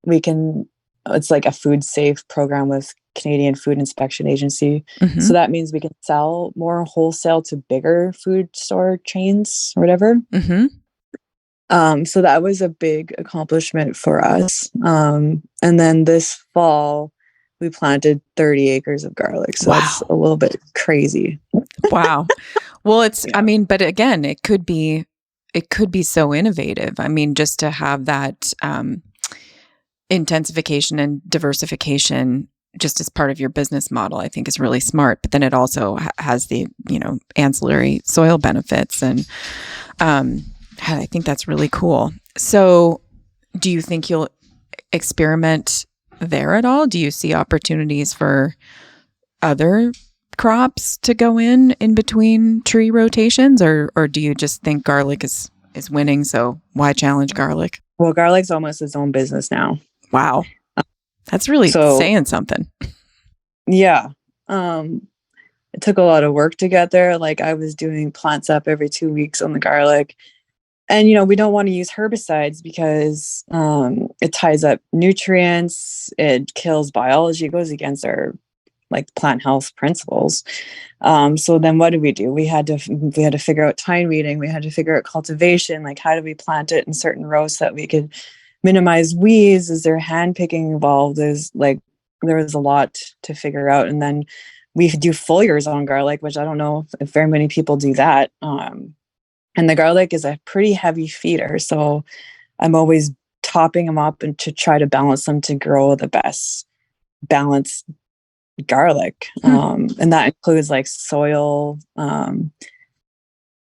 it's like a food safe program with Canadian Food Inspection Agency. So that means we can sell more wholesale to bigger food store chains or whatever. So that was a big accomplishment for us. And then this fall, we planted 30 acres of garlic. So that's a little bit crazy. Wow. Well, it's, but again, it could be so innovative. Just to have that intensification and diversification just as part of your business model, I think is really smart. But then it also has the, ancillary soil benefits. And I think that's really cool. So do you think you'll experiment there at all? Do you see opportunities for other crops to go in between tree rotations, or do you just think garlic is winning, so why challenge garlic? Well, garlic's almost its own business now. Wow. That's really saying something. Yeah. It took a lot of work to get there. Like, I was doing plants up every 2 weeks on the garlic. And, we don't want to use herbicides because it ties up nutrients, it kills biology, it goes against our plant health principles. So then what did we do? We had to figure out tine weeding. We had to figure out cultivation. How do we plant it in certain rows so that we could minimize weeds? Is there hand picking involved? There was a lot to figure out. And then we do foliars on garlic, which I don't know if very many people do that. And the garlic is a pretty heavy feeder. So I'm always topping them up and to try to balance them to grow the best balanced garlic. And that includes soil.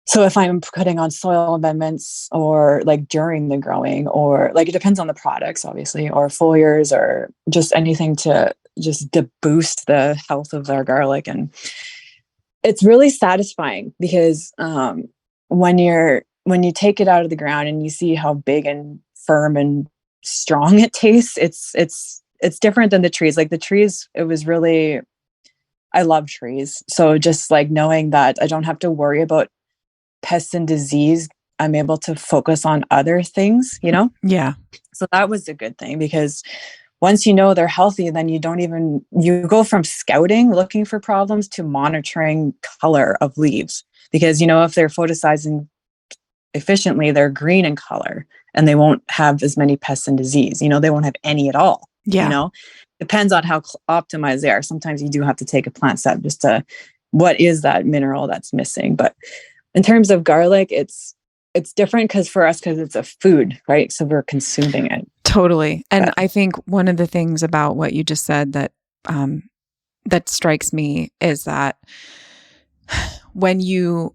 So if I'm putting on soil amendments or during the growing, or it depends on the products, obviously, or foliars, or just anything to boost the health of our garlic. And it's really satisfying because when you take it out of the ground and you see how big and firm and strong it tastes, it's different than the trees. The trees, it was really, I love trees. So just knowing that I don't have to worry about pests and disease, I'm able to focus on other things, Yeah. So that was a good thing, because once they're healthy, then you go from scouting, looking for problems, to monitoring color of leaves, because, if they're photosizing efficiently, they're green in color and they won't have as many pests and disease. They won't have any at all. Yeah. Depends on how optimized they are. Sometimes you do have to take a plant set just to, what is that mineral that's missing? But in terms of garlic, it's different because it's a food, right? So we're consuming it. Totally. And I think one of the things about what you just said that strikes me is that when you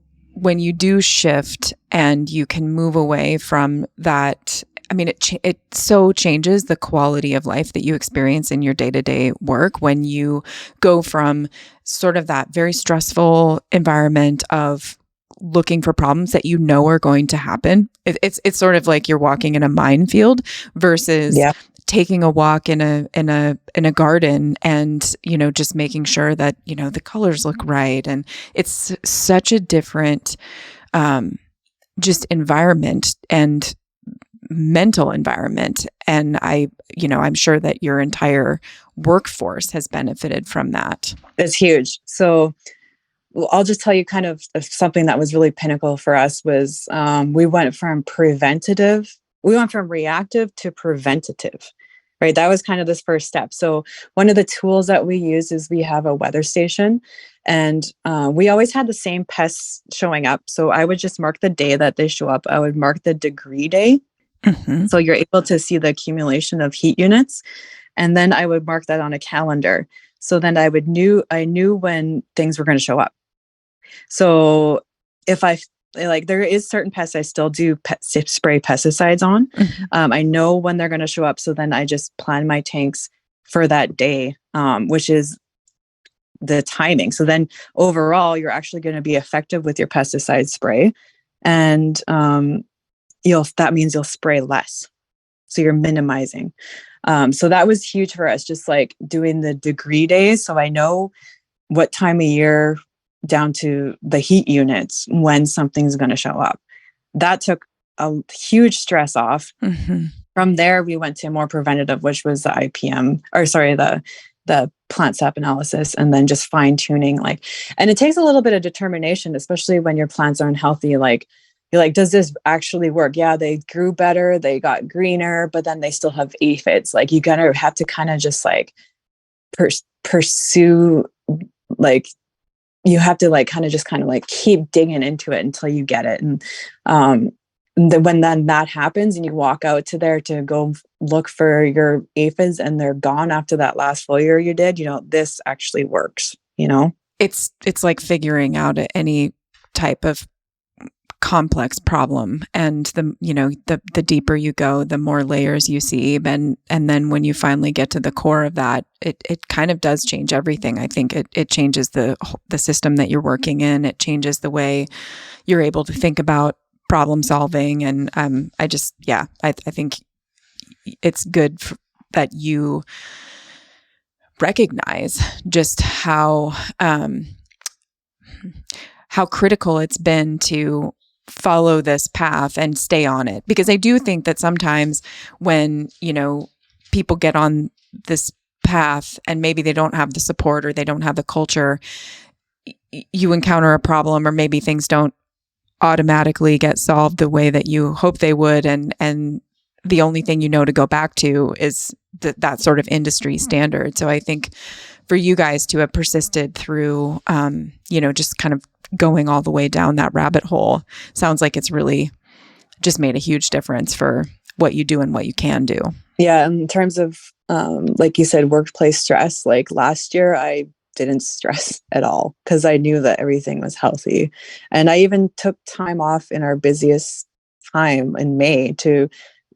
do shift and you can move away from that, I mean, it so changes the quality of life that you experience in your day-to-day work when you go from sort of that very stressful environment of looking for problems that are going to happen. It's sort of like you're walking in a minefield versus taking a walk in a garden and, just making sure that, the colors look right. And it's such a different just environment and mental environment. And I'm sure that your entire workforce has benefited from that. It's huge. So I'll just tell you kind of something that was really pinnacle for us was we went from reactive to preventative, right? That was kind of this first step. So one of the tools that we use is we have a weather station, and we always had the same pests showing up. So I would just mark the day that they show up. I would mark the degree day. Mm-hmm. So you're able to see the accumulation of heat units. And then I would mark that on a calendar. So then I knew when things were going to show up. So if there is certain pests I still do spray pesticides on. Mm-hmm. I know when they're going to show up. So then I just plan my tanks for that day, which is the timing. So then overall, you're actually going to be effective with your pesticide spray. And that means you'll spray less. So you're minimizing. So that was huge for us, just like doing the degree days. So I know what time of year down to the heat units when something's going to show up. That took a huge stress off. Mm-hmm. From there, we went to more preventative, which was the the plant sap analysis, and then just fine tuning. And it takes a little bit of determination, especially when your plants aren't healthy. You're like, does this actually work? Yeah, they grew better, they got greener, but then they still have aphids. You gotta have to kind of just pursue, you have to keep digging into it until you get it. And when that happens and you walk out to there to go look for your aphids and they're gone after that last foliar you did, this actually works, It's like figuring out any type of complex problem, and the deeper you go, the more layers you see, and then when you finally get to the core of that, it kind of does change everything. I think it changes the system that you're working in. It changes the way you're able to think about problem solving, and I think it's good that you recognize just how critical it's been to follow this path and stay on it. Because I do think that sometimes when, people get on this path and maybe they don't have the support or they don't have the culture, you encounter a problem, or maybe things don't automatically get solved the way that you hope they would. And the only thing to go back to is that sort of industry standard. So I think for you guys to have persisted through, just kind of going all the way down that rabbit hole, sounds like it's really just made a huge difference for what you do and what you can do. Yeah. In terms of, like you said, workplace stress, last year, I didn't stress at all because I knew that everything was healthy. And I even took time off in our busiest time in May to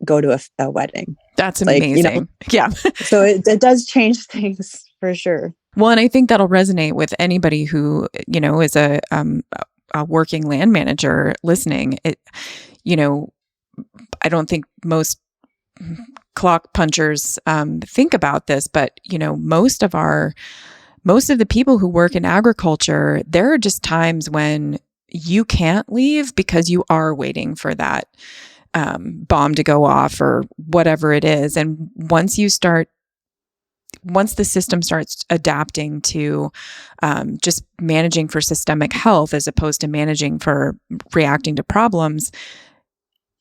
go to a wedding. That's amazing. Yeah. So it does change things for sure. Well, and I think that'll resonate with anybody who, is a working land manager listening. I don't think most clock punchers think about this, but most of the people who work in agriculture, there are just times when you can't leave because you are waiting for that bomb to go off or whatever it is. And once you start once the system starts adapting to just managing for systemic health as opposed to managing for reacting to problems,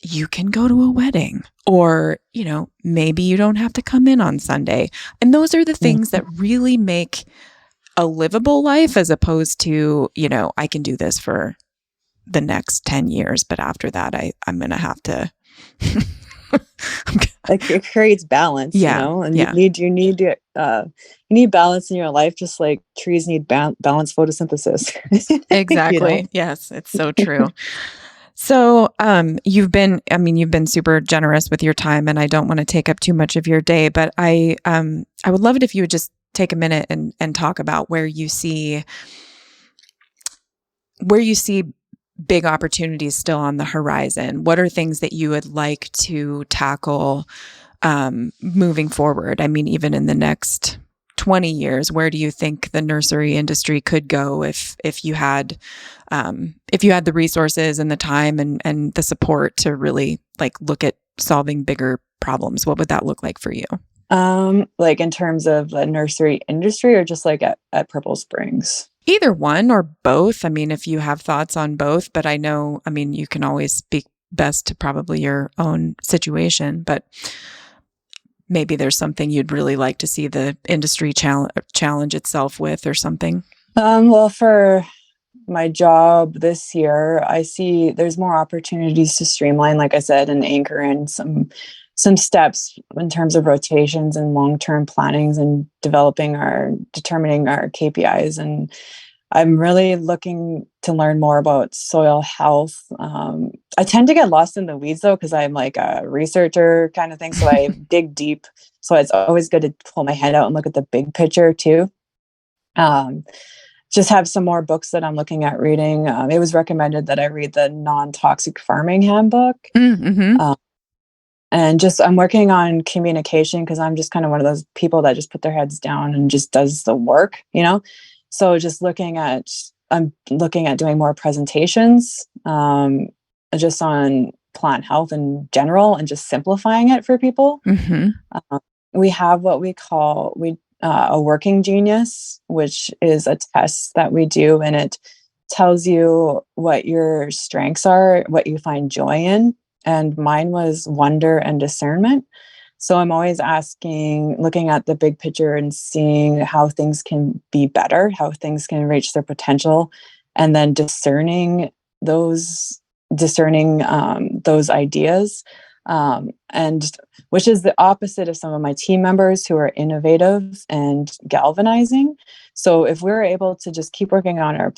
you can go to a wedding, or, maybe you don't have to come in on Sunday. And those are the things that really make a livable life, as opposed to, I can do this for the next 10 years, but after that, I'm going to have to. Like, it creates balance, and you need balance in your life, just like trees need balance photosynthesis. Exactly. Yes, it's so true. So, you've been super generous with your time, and I don't want to take up too much of your day, but I would love it if you would just take a minute and talk about where you see big opportunities still on the horizon. What are things that you would like to tackle moving forward? I mean, even in the next 20 years, where do you think the nursery industry could go if you had the resources and the time and the support to really look at solving bigger problems? What would that look like for you? Like in terms of the nursery industry, or just like at Purple Springs? Either one or both. I mean, if you have thoughts on both, but you can always speak best to probably your own situation, but maybe there's something you'd really like to see the industry challenge itself with, or something. Well, for my job this year, I see there's more opportunities to streamline, like I said, and anchor in some steps in terms of rotations and long-term plannings and determining our KPIs. And I'm really looking to learn more about soil health. I tend to get lost in the weeds though, because I'm like a researcher kind of thing. So I dig deep. So it's always good to pull my head out and look at the big picture too. Just have some more books that I'm looking at reading. It was recommended that I read the Non-Toxic Farming Handbook. Mm-hmm. And I'm working on communication, because I'm just kind of one of those people that just put their heads down and just does the work, So I'm looking at doing more presentations, just on plant health in general, and just simplifying it for people. Mm-hmm. We have what we call a working genius, which is a test that we do, and it tells you what your strengths are, what you find joy in. And mine was wonder and discernment. So I'm always looking at the big picture and seeing how things can be better, how things can reach their potential, and then discerning those ideas, and which is the opposite of some of my team members who are innovative and galvanizing. So if we're able to just keep working on our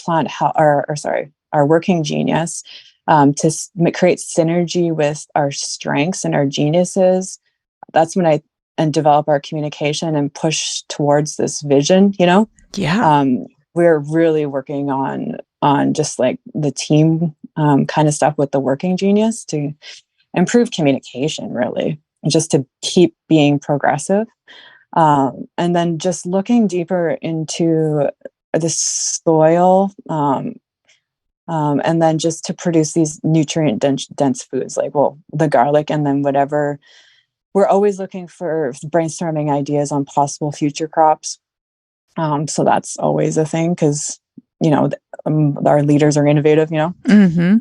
our working genius, to create synergy with our strengths and our geniuses, that's when and develop our communication and push towards this vision, Yeah. We're really working on just like the team kind of stuff with the working genius to improve communication, really, and just to keep being progressive. And then just looking deeper into the soil, and then just to produce these nutrient dense foods, like, the garlic, and then whatever. We're always looking for brainstorming ideas on possible future crops. So that's always a thing, because our leaders are innovative. Mm-hmm.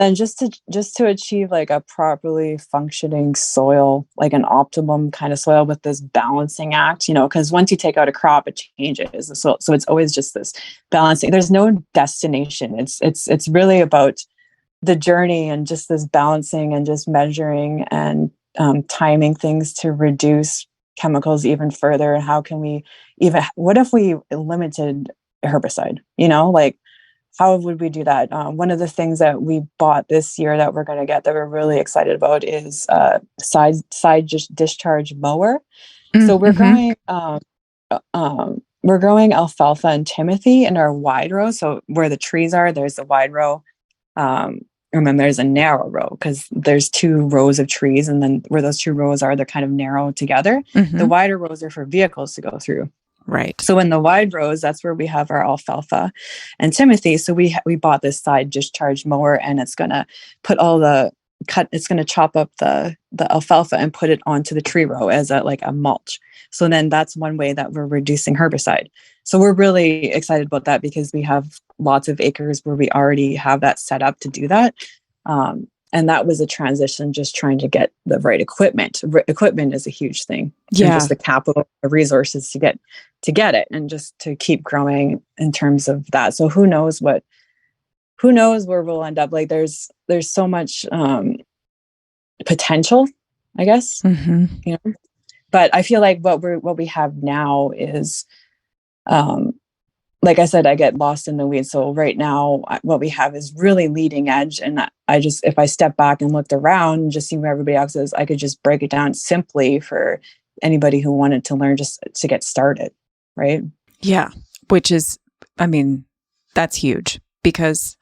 And just to achieve like a properly functioning soil, like an optimum kind of soil with this balancing act, because once you take out a crop, it changes. So it's always just this balancing. There's no destination. It's really about the journey, and just this balancing and just measuring and timing things to reduce chemicals even further. And how can we what if we limited herbicide, like, how would we do that? One of the things that we bought this year that we're going to get, that we're really excited about, is side discharge mower. Mm-hmm. So we're growing alfalfa and timothy in our wide row. So where the trees are, there's a wide row. And then there's a narrow row, because there's 2 rows of trees. And then where those 2 rows are, they're kind of narrow together. Mm-hmm. The wider rows are for vehicles to go through. Right. So in the wide rows, that's where we have our alfalfa and timothy. So we bought this side discharge mower, and it's going to put all the it's going to chop up the alfalfa and put it onto the tree row as a mulch. So then that's one way that we're reducing herbicide. So we're really excited about that because we have lots of acres where we already have that set up to do that. And that was a transition, just trying to get the right equipment. Equipment is a huge thing. Yeah. And just the capital, the resources to get it and just to keep growing in terms of that. So who knows where we'll end up. Like there's so much potential, I guess. Mm-hmm. You know, but I feel like what we have now is, like I said, I get lost in the weeds. So right now, what we have is really leading edge. And if I step back and looked around and just see where everybody else is, I could just break it down simply for anybody who wanted to learn, just to get started. Right. Yeah. Which is, I mean, that's huge because,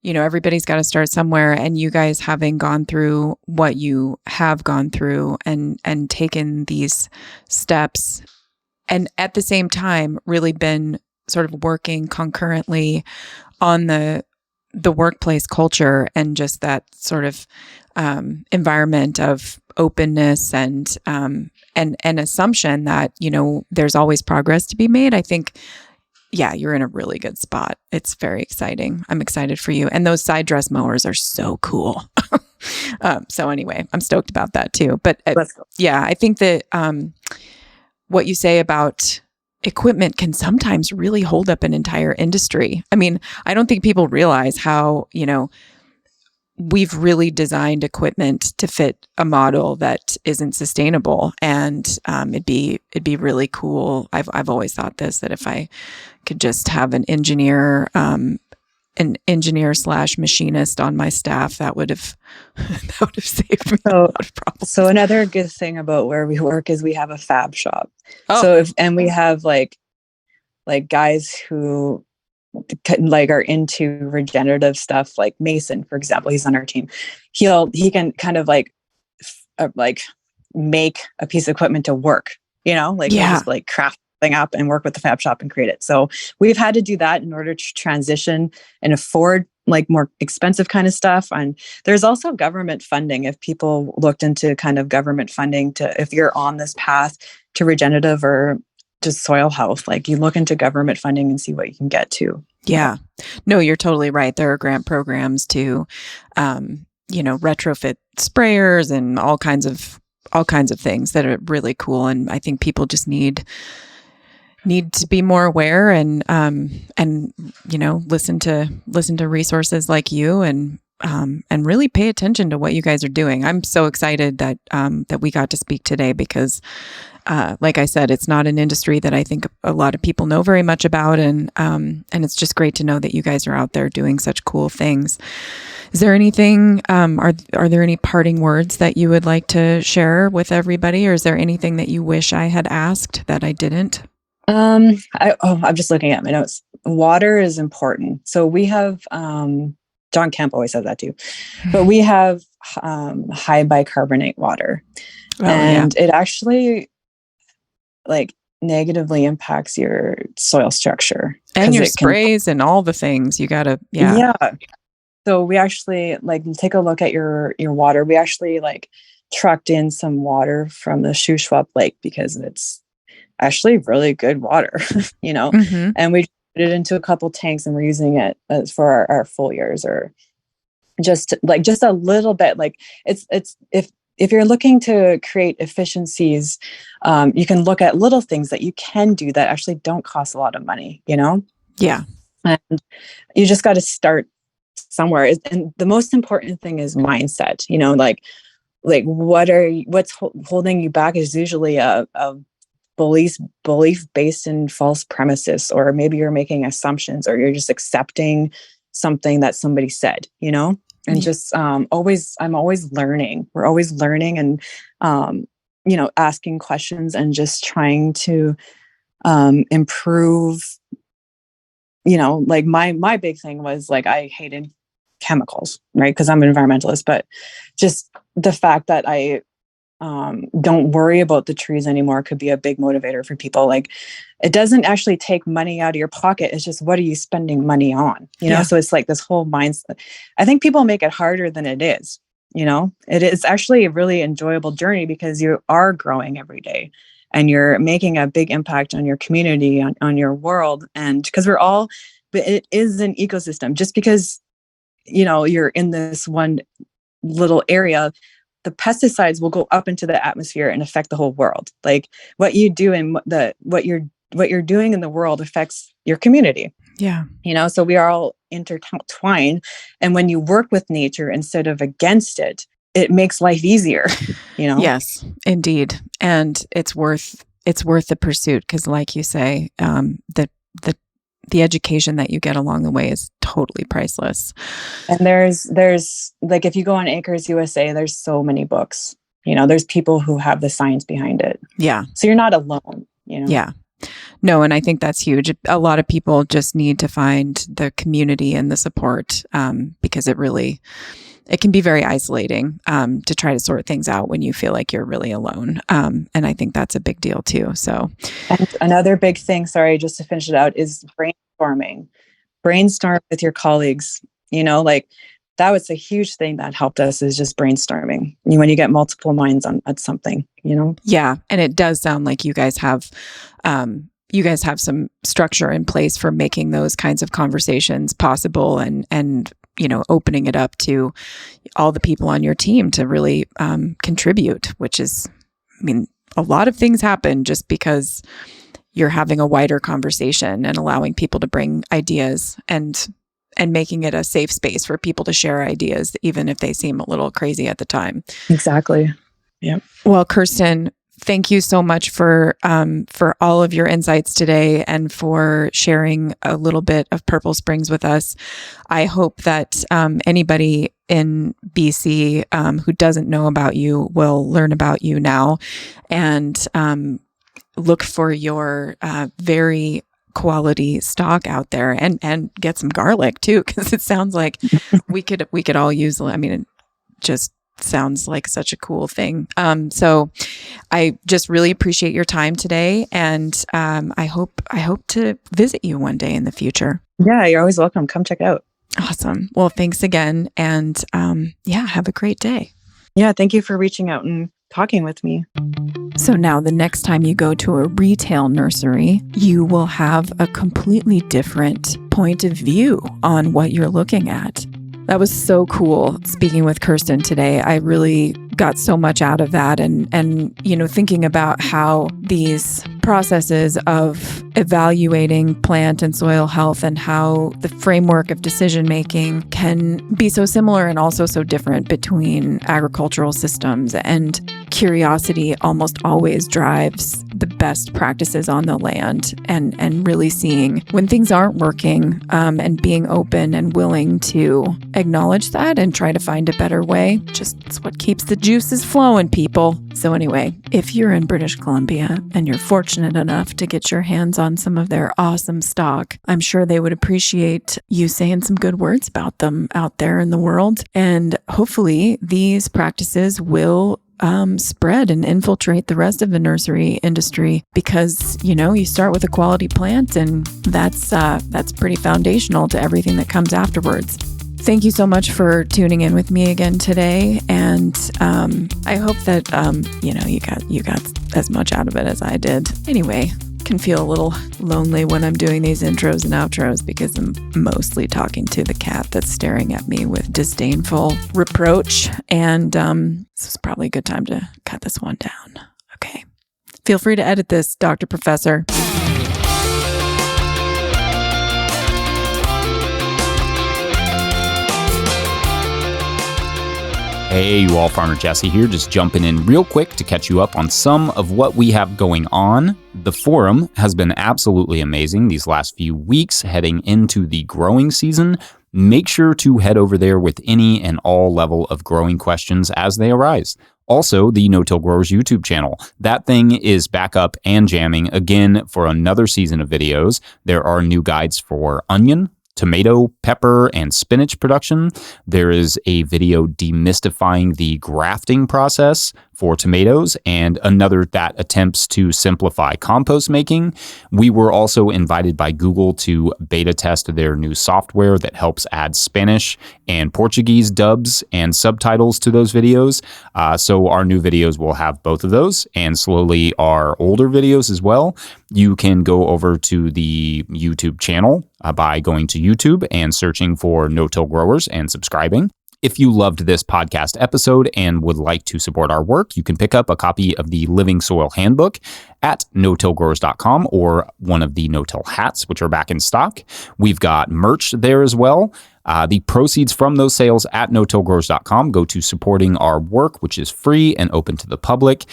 you know, everybody's got to start somewhere, and you guys having gone through what you have gone through and taken these steps, and at the same time really been sort of working concurrently on the workplace culture and just that sort of environment of openness and an assumption that, you know, there's always progress to be made. I think, yeah, you're in a really good spot. It's very exciting. I'm excited for you. And those side dress mowers are so cool. So anyway, I'm stoked about that too. But yeah, I think that what you say about equipment can sometimes really hold up an entire industry. I mean, I don't think people realize how, you know, we've really designed equipment to fit a model that isn't sustainable. And it'd be really cool. I've always thought this, that if I could just have an engineer / machinist on my staff, that would have saved me a lot of problems. So another good thing about where we work is we have a fab shop. Oh. So we have like guys who are into regenerative stuff, like Mason, for example. He's on our team. He can kind of make a piece of equipment to work, you know, he'll just craft thing up and work with the fab shop and create it. So we've had to do that in order to transition and afford more expensive kind of stuff. And there's also government funding. If people looked into kind of government funding if you're on this path to regenerative or just soil health, you look into government funding and see what you can get to. Yeah, no, you're totally right. There are grant programs to, retrofit sprayers and all kinds of things that are really cool. And I think people just need to be more aware and listen to resources like you and really pay attention to what you guys are doing. I'm so excited that we got to speak today because, like I said, it's not an industry that I think a lot of people know very much about, and it's just great to know that you guys are out there doing such cool things. Is there anything? Are there any parting words that you would like to share with everybody, or is there anything that you wish I had asked that I didn't? I'm just looking at my notes. Water is important. So we have, John Kemp always says that too, but we have high bicarbonate water, and it actually negatively impacts your soil structure and your sprays and all the things you gotta. Yeah. So we actually take a look at your water. We actually trucked in some water from the Shuswap Lake because it's actually really good water, Mm-hmm. and we put it into a couple tanks and we're using it for our foliars, or just a little bit. It's if you're looking to create efficiencies, you can look at little things that you can do that actually don't cost a lot of money, Yeah. And you just got to start somewhere. And the most important thing is mindset, what's holding you back is usually a belief based in false premises, or maybe you're making assumptions, or you're just accepting something that somebody said, and just I'm always learning. We're always learning and asking questions and just trying to improve. My big thing was I hated chemicals, right? Because I'm an environmentalist, but just the fact that I don't worry about the trees anymore could be a big motivator for people. It doesn't actually take money out of your pocket. It's just, what are you spending money on? So it's this whole mindset. I think people make it harder than it is. It is actually a really enjoyable journey because you are growing every day and you're making a big impact on your community, on your world. And because but it is an ecosystem. Just because, you're in this one little area, the pesticides will go up into the atmosphere and affect the whole world. Like what you do and what you're doing in the world affects your community. Yeah. So we are all intertwined. And when you work with nature instead of against it, it makes life easier, Yes, indeed. And it's worth the pursuit because, like you say, the education that you get along the way is totally priceless. And there's like, if you go on Acres USA, there's so many books, there's people who have the science behind it. Yeah. So you're not alone, Yeah. No, and I think that's huge. A lot of people just need to find the community and the support because it can be very isolating to try to sort things out when you feel like you're really alone. And I think that's a big deal too. So, and another big thing, sorry, just to finish it out, is brainstorming. Brainstorm with your colleagues. Like that was a huge thing that helped us, is just brainstorming. When you get multiple minds at something, Yeah, and it does sound like you guys have some structure in place for making those kinds of conversations possible, and opening it up to all the people on your team to really contribute, which is, a lot of things happen just because you're having a wider conversation and allowing people to bring ideas and making it a safe space for people to share ideas, even if they seem a little crazy at the time. Exactly. Yeah. Well, Kurstin, thank you so much for all of your insights today and for sharing a little bit of Purple Springs with us. I hope that anybody in BC who doesn't know about you will learn about you now and look for your very quality stock out there and get some garlic too, because it sounds like we could all use. It just sounds like such a cool thing. So I just really appreciate your time today, and I hope to visit you one day in the future. Yeah, you're always welcome. Come check it out. Awesome. Well, thanks again, and have a great day. Yeah, thank you for reaching out and talking with me. So now the next time you go to a retail nursery, you will have a completely different point of view on what you're looking at. That was so cool speaking with Kurstin today. I really got so much out of that and thinking about how these processes of evaluating plant and soil health and how the framework of decision making can be so similar and also so different between agricultural systems, and curiosity almost always drives the best practices on the land, and really seeing when things aren't working and being open and willing to acknowledge that and try to find a better way. Just it's what keeps the juices flowing, people. So anyway, if you're in British Columbia and you're fortunate enough to get your hands on some of their awesome stock, I'm sure they would appreciate you saying some good words about them out there in the world. And hopefully these practices will spread and infiltrate the rest of the nursery industry, because you start with a quality plant, and that's pretty foundational to everything that comes afterwards. Thank you so much for tuning in with me again today, and I hope that you got as much out of it as I did. Anyway, can feel a little lonely when I'm doing these intros and outros because I'm mostly talking to the cat that's staring at me with disdainful reproach, and this is probably a good time to cut this one down. Okay, feel free to edit this, Dr. Professor. Hey, you all, Farmer Jesse here, just jumping in real quick to catch you up on some of what we have going on. The forum has been absolutely amazing these last few weeks heading into the growing season. Make sure to head over there with any and all level of growing questions as they arise. Also, the No-Till Growers YouTube channel. That thing is back up and jamming again for another season of videos. There are new guides for onion, tomato, pepper, and spinach production. There is a video demystifying the grafting process for tomatoes and another that attempts to simplify compost making. We were also invited by Google to beta test their new software that helps add Spanish and Portuguese dubs and subtitles to those videos. So our new videos will have both of those, and slowly our older videos as well. You can go over to the YouTube channel by going to YouTube and searching for No-Till Growers and subscribing. If you loved this podcast episode and would like to support our work, you can pick up a copy of the Living Soil Handbook at no-tillgrowers.com or one of the no-till hats, which are back in stock. We've got merch there as well. The proceeds from those sales at no-tillgrowers.com go to supporting our work, which is free and open to the public.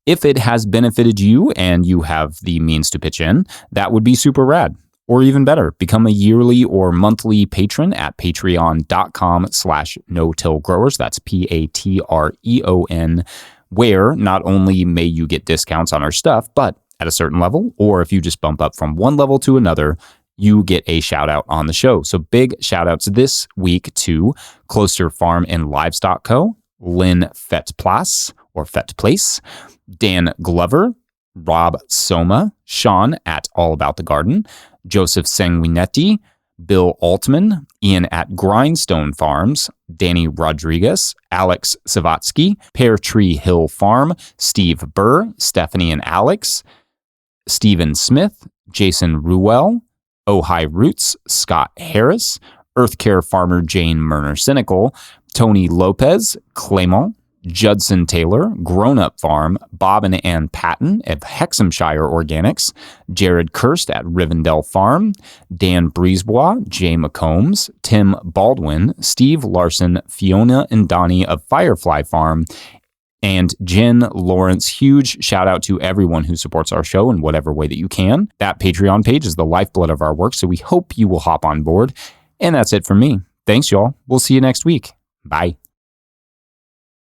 If it has benefited you and you have the means to pitch in, that would be super rad. Or even better, become a yearly or monthly patron at patreon.com/no-till-growers. That's Patreon, where not only may you get discounts on our stuff, but at a certain level, or if you just bump up from one level to another, you get a shout out on the show. So big shout outs this week to Closter Farm and Livestock Co., Lynn Fettplace, Dan Glover, Rob Soma, Sean at All About the Garden, Joseph Sanguinetti, Bill Altman, Ian at Grindstone Farms, Danny Rodriguez, Alex Savatsky, Pear Tree Hill Farm, Steve Burr, Stephanie and Alex, Stephen Smith, Jason Ruel, Ojai Roots, Scott Harris, Earthcare Farmer Jane Murner-Cynical, Tony Lopez, Clement, Judson Taylor, Grown Up Farm, Bob and Ann Patton of Hexhamshire Organics, Jared Kirst at Rivendell Farm, Dan Brisebois, Jay McCombs, Tim Baldwin, Steve Larson, Fiona and Donnie of Firefly Farm, and Jen Lawrence. Huge shout out to everyone who supports our show in whatever way that you can. That Patreon page is the lifeblood of our work, so we hope you will hop on board. And that's it from me. Thanks, y'all. We'll see you next week. Bye.